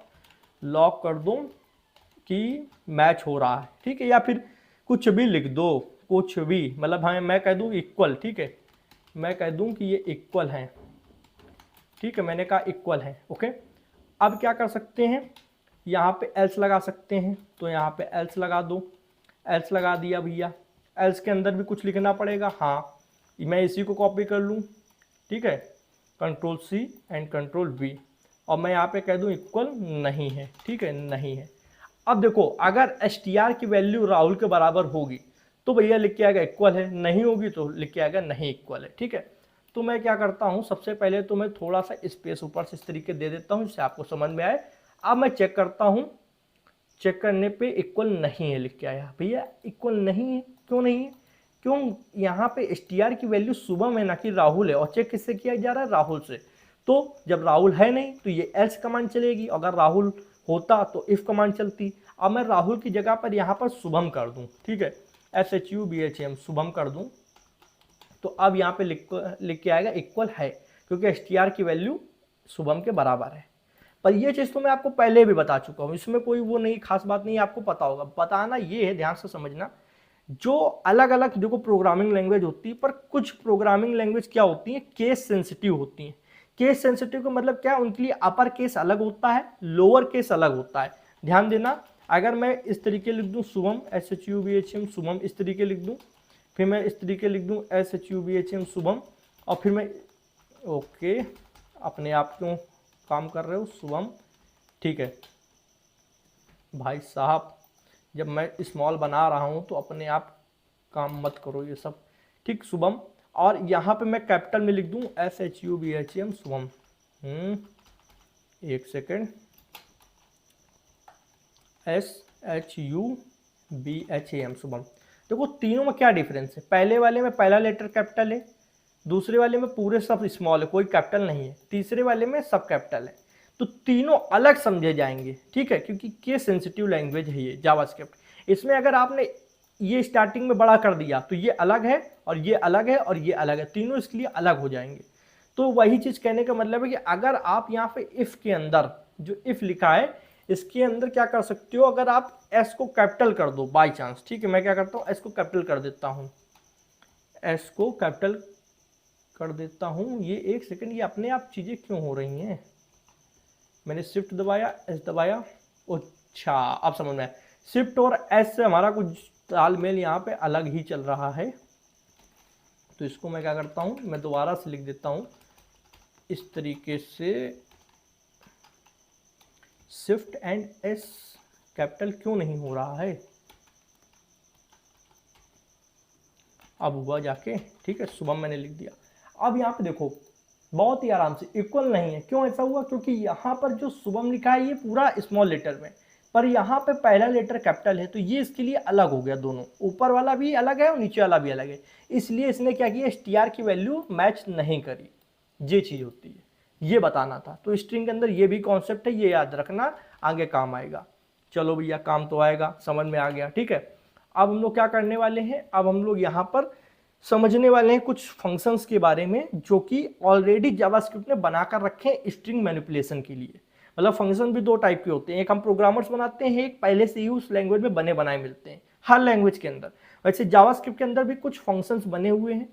लॉग कर दो कि मैच हो रहा है, ठीक है, या फिर कुछ भी लिख दो, कुछ भी, मतलब हाँ मैं कह दूँ इक्वल, ठीक है, मैं कह दूँ कि ये इक्वल है, ठीक है, मैंने कहा इक्वल है, ओके। अब क्या कर सकते हैं, यहाँ पे एल्स लगा सकते हैं, तो यहाँ पे एल्स लगा दो, एल्स लगा दिया भैया। एल्स के अंदर भी कुछ लिखना पड़ेगा, हाँ मैं इसी को कॉपी कर लूँ, ठीक है, control C and control V, और मैं यहाँ पे कह दूँ इक्वल नहीं है, ठीक है, नहीं है। अब देखो अगर एस की वैल्यू राहुल के बराबर होगी तो भैया लिख के आएगा इक्वल है, नहीं होगी तो लिख के आएगा नहीं इक्वल है, ठीक है। तो मैं क्या करता हूँ, सबसे पहले तो मैं थोड़ा सा स्पेस ऊपर से इस तरीके दे देता हूँ जिससे आपको समझ में आए। अब मैं चेक करता हूँ, चेक करने पे इक्वल नहीं है लिख के आया, भैया इक्वल नहीं है, क्यों नहीं है, क्यों, यहाँ पे एस की वैल्यू शुभम है ना कि राहुल है, और चेक किससे किया जा रहा है, राहुल से। तो जब राहुल है नहीं तो ये एल्स कमांड चलेगी, अगर राहुल होता तो इफ कमांड चलती। अब मैं राहुल की जगह पर यहाँ पर शुभम कर दूँ, ठीक है, SHUBHM शुभम कर दूँ, तो अब यहाँ पे लिख के आएगा इक्वल है, क्योंकि एस की वैल्यू शुभम के बराबर है। पर ये चीज़ तो मैं आपको पहले भी बता चुका हूँ, इसमें कोई वो नहीं खास बात नहीं, आपको पता होगा। बताना ये है, ध्यान से समझना, जो अलग अलग देखो प्रोग्रामिंग लैंग्वेज होती है, पर कुछ प्रोग्रामिंग लैंग्वेज क्या होती है, केस सेंसिटिव होती हैं। केस सेंसिटिव का मतलब क्या, उनके लिए अपर केस अलग होता है, लोअर केस अलग होता है। ध्यान देना, अगर मैं इस तरीके लिख दूं शुभम SHUBHM शुभम, इस तरीके लिख दूं, फिर मैं इस तरीके लिख दूं SHUBHM शुभम, और फिर मैं ओके, अपने आप क्यों काम कर रहे हो शुभम, ठीक है भाई साहब, जब मैं स्मॉल बना रहा हूं तो अपने आप काम मत करो ये सब, ठीक, शुभम। और यहाँ पे मैं कैपिटल में लिख दूं SHUBHM शुभम, एक सेकेंड, SHUBHM शुभम। देखो तीनों में क्या डिफरेंस है, पहले वाले में पहला लेटर कैपिटल है, दूसरे वाले में पूरे सब स्मॉल है, कोई कैपिटल नहीं है, तीसरे वाले में सब कैपिटल है। तो तीनों अलग समझे जाएंगे, ठीक है, क्योंकि केस सेंसिटिव लैंग्वेज है ये जावास्क्रिप्ट। इसमें अगर आपने ये स्टार्टिंग में बड़ा कर दिया तो ये अलग है और ये अलग है और ये अलग है, तीनों इसके लिए अलग हो जाएंगे। तो वही चीज़ कहने का मतलब है कि अगर आप यहाँ पे इफ़ के अंदर जो इफ़ लिखा है इसके अंदर क्या कर सकते हो, अगर आप एस को कैपिटल कर दो बाई चांस, ठीक है, मैं क्या करता हूँ एस को कैपिटल कर देता हूँ, एस को कैपिटल कर देता हूँ। ये एक सेकंड, ये अपने आप चीज़ें क्यों हो रही हैं, मैंने शिफ्ट दबाया एस दबाया, अच्छा अब समझ में आया, शिफ्ट और एस से हमारा कुछ तालमेल यहाँ पे अलग ही चल रहा है। तो इसको मैं क्या करता हूँ, मैं दोबारा से लिख देता हूँ इस तरीके से, शिफ्ट एंड एस कैपिटल क्यों नहीं हो रहा है, अब हुआ जाके, ठीक है, शुभम मैंने लिख दिया। अब यहाँ पे देखो बहुत ही आराम से इक्वल नहीं है, क्यों ऐसा हुआ, क्योंकि यहाँ पर जो शुभम लिखा है ये पूरा स्मॉल लेटर में, पर यहाँ पे पहला लेटर कैपिटल है, तो ये इसके लिए अलग हो गया, दोनों ऊपर वाला भी अलग है और नीचे वाला भी अलग है, इसलिए इसने क्या किया, STR की वैल्यू मैच नहीं करी, ये चीज़ होती है, ये बताना था। तो स्ट्रिंग के अंदर ये भी कॉन्सेप्ट है, ये याद रखना, आगे काम आएगा। चलो भैया काम तो आएगा, समझ में आ गया, ठीक है। अब हम लोग क्या करने वाले हैं, अब हम लोग यहाँ पर समझने वाले हैं कुछ फंक्शंस के बारे में जो कि ऑलरेडी जावास्क्रिप्ट ने बनाकर रखे हैं स्ट्रिंग मैनिपुलेशन के लिए। मतलब फंक्शन भी दो टाइप के होते हैं, एक हम प्रोग्रामर्स बनाते हैं, एक पहले से ही उस लैंग्वेज में बने बनाए मिलते हैं हर लैंग्वेज के अंदर। वैसे जावास्क्रिप्ट के अंदर भी कुछ फंक्शंस बने हुए हैं,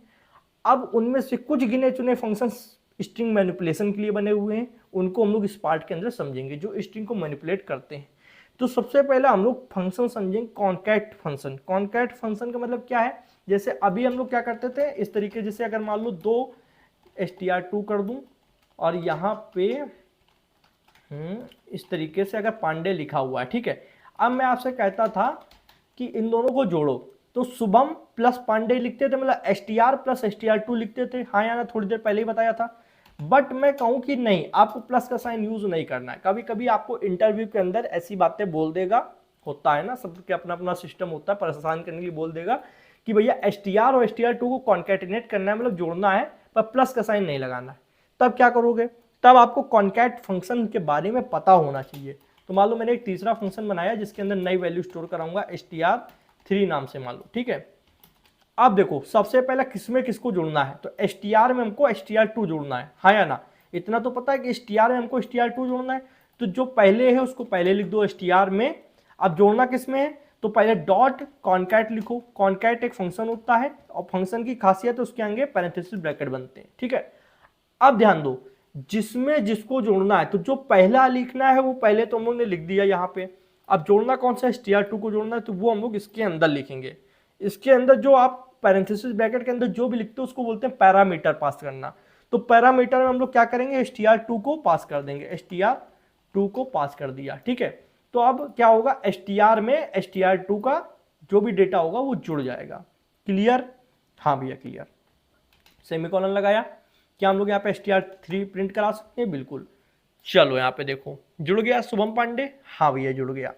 अब उनमें से कुछ गिने चुने फंक्शंस स्ट्रिंग मैनिपुलेशन के लिए बने हुए हैं, उनको हम लोग इस पार्ट के अंदर समझेंगे जो स्ट्रिंग को मैनिपुलेट करते हैं। तो सबसे पहले हम लोग फंक्शन समझेंगे कॉन्कैट फंक्शन। कॉन्कैट फंक्शन का मतलब क्या है, जैसे अभी हम लोग क्या करते थे इस तरीके, जैसे अगर मान लो 2 str2 कर दूं और यहाँ पे इस तरीके से अगर पांडे लिखा हुआ है, ठीक है, अब मैं आपसे कहता था कि इन दोनों को जोड़ो, तो शुभम प्लस पांडे लिखते थे, मतलब STR प्लस STR2 लिखते थे, हाँ या ना, थोड़ी देर पहले ही बताया था। बट मैं कहूँ कि नहीं, आपको प्लस का साइन यूज नहीं करना है। कभी कभी आपको इंटरव्यू के अंदर ऐसी बातें बोल देगा, होता है ना, सबके अपना अपना सिस्टम होता है, परेशान करने के लिए बोल देगा कि भैया STR और STR2 को कॉन्कैटिनेट करना है, मतलब जोड़ना है, पर प्लस का साइन नहीं लगाना है। तब क्या करोगे, तब आपको कॉन्कैट फंक्शन के बारे में पता होना चाहिए। तो मान लो मैंने एक तीसरा फंक्शन बनाया जिसके अंदर नई वैल्यू स्टोर कराऊंगा STR3 नाम से, मान लो, ठीक है। अब देखो सबसे पहले किसमें किसको जोड़ना है, तो STR में हमको STR2 जोड़ना है, हाँ या ना, इतना तो पता है कि str में हमको str2 जोड़ना है, तो जो पहले है उसको पहले लिख दो str में। अब जोड़ना किस में है, तो पहले डॉट कॉन्कैट लिखो। कॉन्कैट एक फंक्शन होता है और फंक्शन की खासियत है उसके आगे पैरेंथेसिस ब्रैकेट बनते हैं, ठीक है। अब ध्यान दो, जिसमें जिसको जोड़ना है, तो जो पहला लिखना है वो पहले तो हम लोग ने लिख दिया यहाँ पे। अब जोड़ना कौन सा है, str2 को जोड़ना है, तो वो हम लोग इसके अंदर लिखेंगे। इसके अंदर जो आप पैरेंथेसिस ब्रैकेट के अंदर जो भी लिखते हो उसको बोलते हैं पैरामीटर पास करना। तो पैरामीटर में हम लोग क्या करेंगे, str2 को पास कर देंगे, str2 को पास कर दिया, ठीक है। तो अब क्या होगा, str में str2 का जो भी डेटा होगा वो जुड़ जाएगा। क्लियर, हाँ भैया क्लियर। सेमीकोलन लगाया, क्या हम लोग यहाँ पे str3 प्रिंट करा सकते हैं, बिल्कुल। चलो यहाँ पे देखो जुड़ गया शुभम पांडे, हाँ भैया जुड़ गया।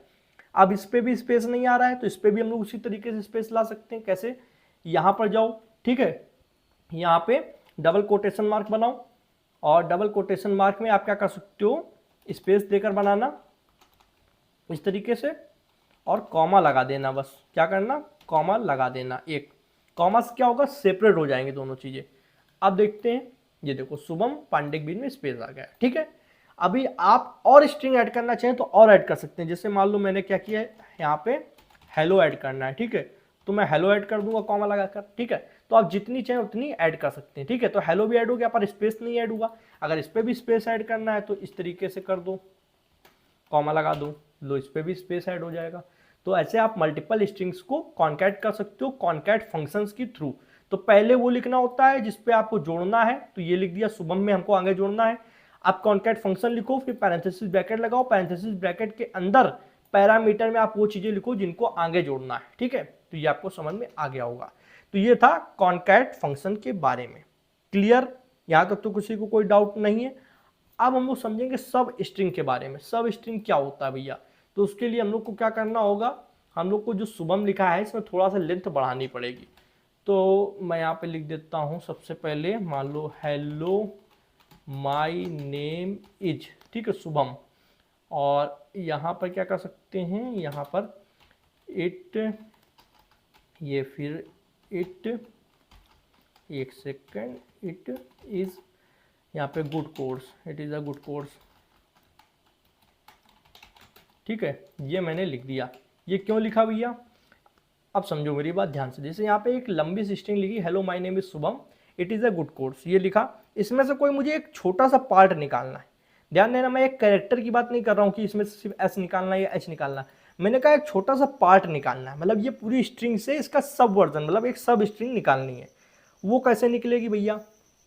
अब इस पे भी स्पेस नहीं आ रहा है तो इस पे भी हम लोग उसी तरीके से स्पेस ला सकते हैं। कैसे, यहाँ पर जाओ, ठीक है, यहाँ पे डबल कोटेशन मार्क बनाओ और डबल कोटेशन मार्क में आप क्या कर सकते हो, स्पेस देकर बनाना इस तरीके से और कॉमा लगा देना। बस क्या करना, कॉमा लगा देना। एक कॉमा से क्या होगा, सेपरेट हो जाएंगे दोनों चीजें। अब देखते हैं, ये देखो शुभम पांडे के बीच में स्पेस आ गया, ठीक है। अभी आप और स्ट्रिंग ऐड करना चाहें तो और ऐड कर सकते हैं। जैसे मान लो मैंने क्या किया है, यहाँ पे हेलो ऐड करना है, ठीक है, तो मैं हेलो ऐड कर दूंगा कॉमा लगाकर, ठीक है। तो आप जितनी चाहें उतनी ऐड कर सकते हैं, ठीक है। तो हेलो भी ऐड हो गया पर स्पेस नहीं ऐड हुआ। अगर इस पर भी स्पेस ऐड करना है तो इस तरीके से कर दो, कॉमा लगा दो, लो इस पर भी स्पेस ऐड हो जाएगा। तो ऐसे आप मल्टीपल स्ट्रिंग्स को कॉन्कैट कर सकते हो कॉन्कैट फंक्शंस के थ्रू। तो पहले वो लिखना होता है जिसपे आपको जोड़ना है, तो ये लिख दिया शुभम में हमको आगे जोड़ना है। आप कॉन्कैट फंक्शन लिखो, फिर पैरेंथेसिस ब्रैकेट लगाओ, पैरेंथेसिस ब्रैकेट के अंदर पैरामीटर में आप वो चीजें लिखो जिनको आगे जोड़ना है, ठीक है। तो ये आपको समझ में आ गया होगा। तो ये था कॉन्कैट फंक्शन के बारे में। क्लियर, यहां तक तो किसी को कोई डाउट नहीं है। अब हम लोग समझेंगे सब स्ट्रिंग के बारे में। सब स्ट्रिंग क्या होता है भैया, तो उसके लिए हम लोग को क्या करना होगा, हम लोग को जो शुभम लिखा है इसमें थोड़ा सा लेंथ बढ़ानी पड़ेगी। तो मैं यहाँ पे लिख देता हूँ सबसे पहले, मान लो हेलो माई नेम इज, ठीक है, शुभम। और यहाँ पर क्या कर सकते हैं, यहाँ पर इट, ये फिर इट, एक सेकेंड, इट इज, यहाँ पे good course, it is a good course, ठीक है। ये मैंने लिख दिया। ये क्यों लिखा भैया, अब समझो मेरी बात ध्यान से। जैसे यहाँ पे एक लंबी सी स्ट्रिंग लिखी, hello my name is Shubham, it is a good course, ये लिखा। इसमें से कोई मुझे एक छोटा सा पार्ट निकालना है। ध्यान देना, मैं एक कैरेक्टर की बात नहीं कर रहा हूँ कि इसमें से सिर्फ एस निकालना है या एच निकालना है। मैंने कहा एक छोटा सा पार्ट निकालना है, मतलब ये पूरी स्ट्रिंग से इसका सब वर्जन, मतलब एक सब स्ट्रिंग निकालनी है। वो कैसे निकलेगी भैया,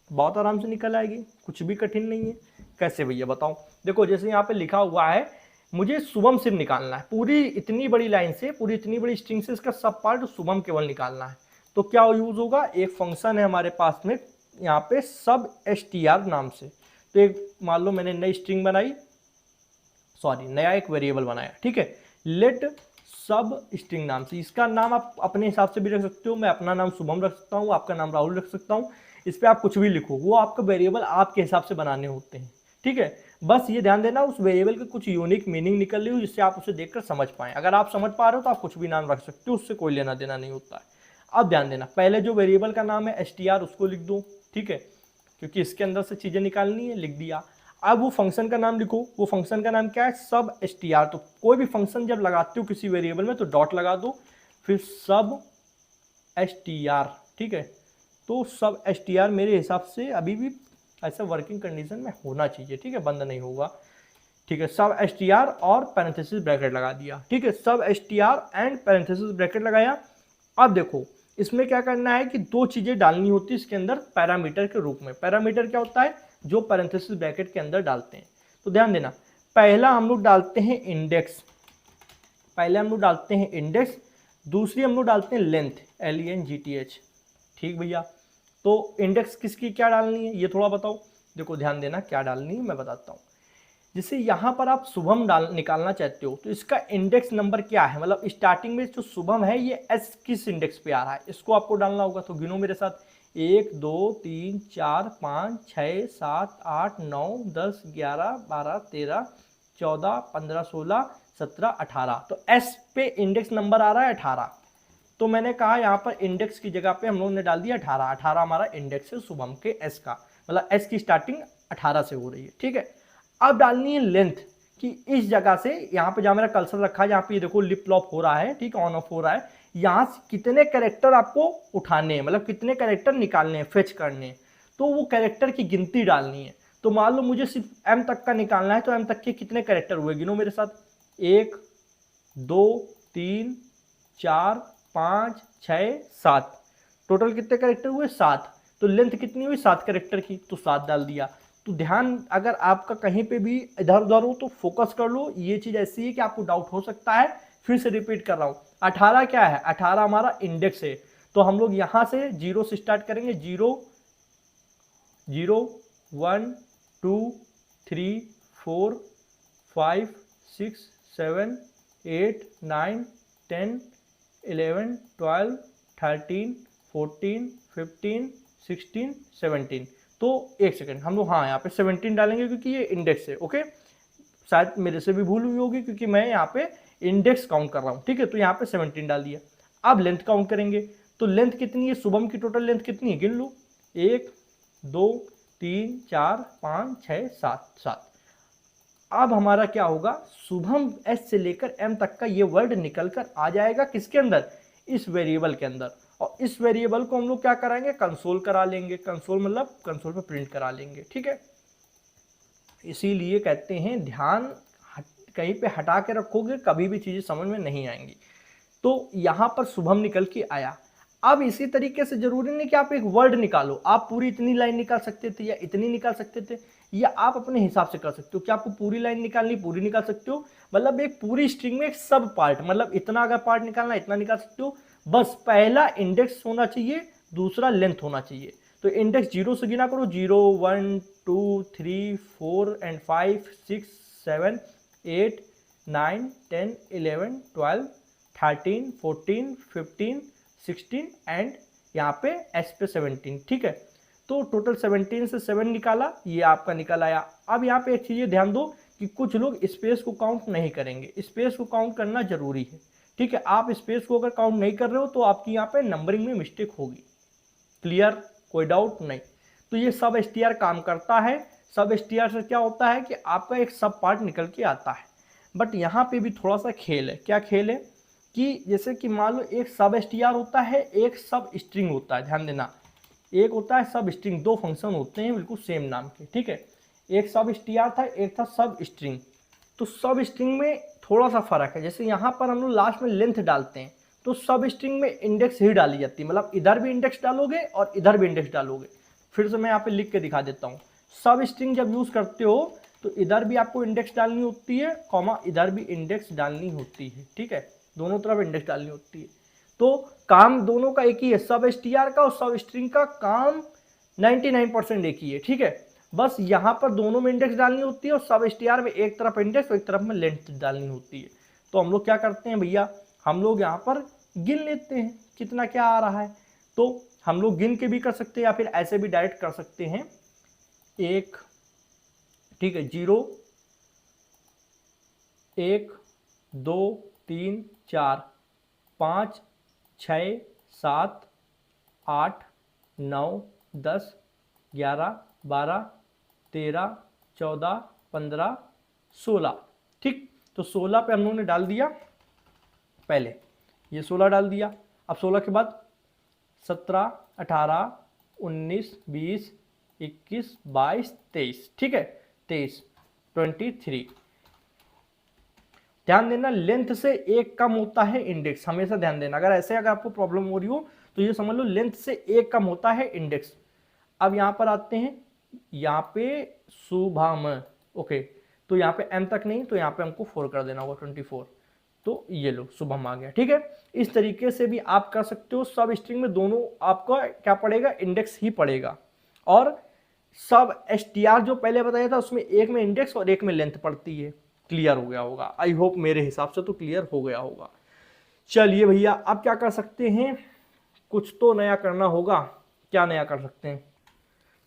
बहुत आराम से निकल आएगी, कुछ भी कठिन नहीं है। कैसे भैया बताओ, देखो जैसे यहाँ पे लिखा हुआ है मुझे शुभम सिर्फ निकालना है, पूरी इतनी बड़ी लाइन से, पूरी इतनी बड़ी स्ट्रिंग से इसका सब पार्ट शुभम केवल निकालना है। तो क्या यूज होगा, एक फंक्शन है हमारे पास में यहाँ पे सब str नाम से। तो एक मान लो मैंने नई स्ट्रिंग बनाई, सॉरी नया एक वेरिएबल बनाया, ठीक है, लेट सब स्ट्रिंग नाम से। इसका नाम आप अपने हिसाब से भी रख सकते हो, मैं अपना नाम शुभम रख सकता हूँ, आपका नाम राहुल रख सकता हूँ। इस पर आप कुछ भी लिखो, वो आपका वेरिएबल आपके हिसाब से बनाने होते हैं, ठीक है। बस ये ध्यान देना उस वेरिएबल के कुछ यूनिक मीनिंग निकल रही हो जिससे आप उसे देखकर समझ पाएं। अगर आप समझ पा रहे हो तो आप कुछ भी नाम रख सकते हो, उससे कोई लेना देना नहीं होता है। अब ध्यान देना, पहले जो वेरिएबल का नाम है str उसको लिख दो, ठीक है, क्योंकि इसके अंदर से चीजें निकालनी है, लिख दिया। अब वो फंक्शन का नाम लिखो, वो फंक्शन का नाम क्या है, सब str। तो कोई भी फंक्शन जब लगाते हो किसी वेरिएबल में तो डॉट लगा दो, फिर सब str, ठीक है। तो सब str मेरे हिसाब से अभी भी ऐसा वर्किंग कंडीशन में होना चाहिए, ठीक है, बंद नहीं होगा, ठीक है। सब str और पैरेंथेसिस ब्रैकेट लगा दिया, ठीक है, सब str एंड पैरेंथेसिस ब्रैकेट लगाया। अब देखो इसमें क्या करना है कि दो चीजें डालनी होती है इसके अंदर पैरामीटर के रूप में। पैरामीटर क्या होता है, जो पैरेंथेसिस ब्रैकेट के अंदर डालते हैं। तो ध्यान देना, पहला हम लोग डालते हैं इंडेक्स, पहले हम लोग डालते हैं इंडेक्स, दूसरी हम लोग डालते हैं लेंथ, LENGTH, ठीक भैया। तो इंडेक्स किसकी क्या डालनी है ये थोड़ा बताओ, देखो ध्यान देना क्या डालनी है मैं बताता हूँ। जैसे यहाँ पर आप शुभम निकालना चाहते हो तो इसका इंडेक्स नंबर क्या है, मतलब स्टार्टिंग में जो शुभम है ये एस किस इंडेक्स पे आ रहा है, इसको आपको डालना होगा। तो गिनो मेरे साथ, 1 2 3 4 5 6 7 8 9 10 11 12 13 14 15 16 17 18। तो एस पे इंडेक्स नंबर आ रहा है 18। तो मैंने कहा यहाँ पर इंडेक्स की जगह पे हम लोगों ने डाल दिया 18। 18 हमारा इंडेक्स है शुभम के एस का, मतलब एस की स्टार्टिंग 18 से हो रही है, ठीक है। अब डालनी है लेंथ कि इस जगह से यहाँ पे जहाँ मेरा कर्सर रखा है, जहाँ पे ये देखो लिप लॉक हो रहा है, ठीक है, ऑन ऑफ हो रहा है, यहाँ से कितने कैरेक्टर आपको उठाने हैं, मतलब कितने कैरेक्टर निकालने हैं, फेच करने हैं, तो वो कैरेक्टर की गिनती डालनी है। तो मान लो मुझे सिर्फ एम तक का निकालना है, तो एम तक के कितने कैरेक्टर हुए, गिनो मेरे साथ, 1 2 3 4 5 6 7, टोटल कितने कैरेक्टर हुए, 7। तो लेंथ कितनी हुई, 7 कैरेक्टर की, तो 7 डाल दिया। तो ध्यान अगर आपका कहीं पे भी इधर उधर हो तो फोकस कर लो, ये चीज ऐसी है कि आपको डाउट हो सकता है। फिर से रिपीट कर रहा हूं, 18 क्या है, 18 हमारा इंडेक्स है। तो हम लोग यहां से 0 से स्टार्ट करेंगे, 0 0 1 2 3 4 5 6 7 8 9 10 11 12 13 14 15 16 17। तो एक सेकंड हम लोग हाँ यहाँ पे 17 डालेंगे क्योंकि ये इंडेक्स है, ओके। शायद मेरे से भी भूल हुई होगी क्योंकि मैं यहाँ पे इंडेक्स काउंट कर रहा हूँ, ठीक है। तो यहाँ पे 17 डाल दिया। अब लेंथ काउंट करेंगे, तो लेंथ कितनी है, शुभम की टोटल लेंथ कितनी है, गिन लो, 1 2 3 4 5 6 7 7। अब हमारा क्या होगा, शुभम एस से लेकर एम तक का ये वर्ड निकल कर आ जाएगा किसके अंदर, इस वेरिएबल के अंदर। और इस वेरिएबल को हम लोग क्या कराएंगे, कंसोल करा लेंगे, कंसोल मतलब कंसोल पे प्रिंट करा लेंगे, ठीक है। इसीलिए कहते हैं ध्यान कहीं पे हटा के रखोगे कभी भी चीजें समझ में नहीं आएंगी। तो यहां पर शुभम निकल के आया। अब इसी तरीके से जरूरी नहीं कि आप एक वर्ड निकालो, आप पूरी इतनी लाइन निकाल सकते थे या इतनी निकाल सकते थे, या आप अपने हिसाब से कर सकते हो कि आपको पूरी लाइन निकालनी, पूरी निकाल सकते हो। मतलब एक पूरी स्ट्रिंग में एक सब पार्ट, मतलब इतना अगर पार्ट निकालना इतना निकाल सकते हो। बस पहला इंडेक्स होना चाहिए, दूसरा लेंथ होना चाहिए। तो इंडेक्स 0 से गिना करो, 0 1 2 3 4 एंड 5 6 7 8 9 10 11 12 13 14 15 16 एंड यहाँ पे एस पे 17, ठीक है। तो टोटल 17 से 7 निकाला, ये आपका निकल आया। अब यहाँ पे एक चीज़ ध्यान दो कि कुछ लोग स्पेस को काउंट नहीं करेंगे, स्पेस को काउंट करना जरूरी है, ठीक है। आप स्पेस को अगर काउंट नहीं कर रहे हो तो आपकी यहाँ पे नंबरिंग में मिस्टेक होगी, क्लियर, कोई डाउट नहीं। तो ये सब एसटीआर काम करता है। सब एसटीआर से क्या होता है कि आपका एक सब पार्ट निकल के आता है। बट यहाँ पे भी थोड़ा सा खेल है, क्या खेल है कि जैसे कि मान लो एक सब एसटीआर होता है, एक सब स्ट्रिंग होता है, ध्यान देना, एक होता है सब स्ट्रिंग, दो फंक्शन होते हैं बिल्कुल सेम नाम के, ठीक है। एक सब एसटीआर था, एक था सब स्ट्रिंग। तो सब स्ट्रिंग में थोड़ा सा फर्क है, जैसे यहाँ पर हम लोग लास्ट में लेंथ डालते हैं तो सब स्ट्रिंग में इंडेक्स ही डाली जाती है, मतलब इधर भी इंडेक्स डालोगे और इधर भी इंडेक्स डालोगे। फिर से मैं यहाँ पे लिख के दिखा देता हूँ। सब स्ट्रिंग जब यूज करते हो तो इधर भी आपको इंडेक्स डालनी होती है, कॉमा इधर भी इंडेक्स डालनी होती है, ठीक है, दोनों तरफ इंडेक्स डालनी होती है। तो काम दोनों का एक ही है, सब एसटीआर का और सब स्ट्रिंग का काम 99% एक ही है, ठीक है। बस यहाँ पर दोनों में इंडेक्स डालनी होती है और सब एसटीआर में एक तरफ इंडेक्स और एक तरफ में लेंथ डालनी होती है। तो हम लोग क्या करते हैं भैया, हम लोग यहाँ पर गिन लेते हैं कितना क्या आ रहा है। तो हम लोग गिन के भी कर सकते हैं या फिर ऐसे भी डायरेक्ट कर सकते हैं, एक, ठीक है, 0 1 2 3 4 5 6 7 8 9 10 11 12 13 14 15 16, ठीक। तो 16 पे हम लोगों ने डाल दिया, पहले ये 16 डाल दिया। अब 16 के बाद 17 18 19 20 21 22 23, ठीक है, 23 23। ध्यान देना लेंथ से एक कम होता है इंडेक्स, हमेशा ध्यान देना। अगर ऐसे अगर आपको प्रॉब्लम हो रही हो तो ये समझ लो लेंथ से एक कम होता है इंडेक्स। अब यहां पर आते हैं, यहाँ पे शुभम, ओके, तो यहाँ पे m तक नहीं, तो यहाँ पे हमको 4 कर देना होगा, 24। तो ये लो शुभम आ गया, ठीक है। इस तरीके से भी आप कर सकते हो। सब स्ट्रिंग में दोनों आपका क्या पड़ेगा, इंडेक्स ही पड़ेगा। और सब एसटीआर जो पहले बताया था उसमें एक में इंडेक्स और एक में लेंथ पड़ती है। क्लियर हो गया होगा, आई होप, मेरे हिसाब से तो क्लियर हो गया होगा। चलिए भैया, अब क्या कर सकते हैं, कुछ तो नया करना होगा। क्या नया कर सकते हैं,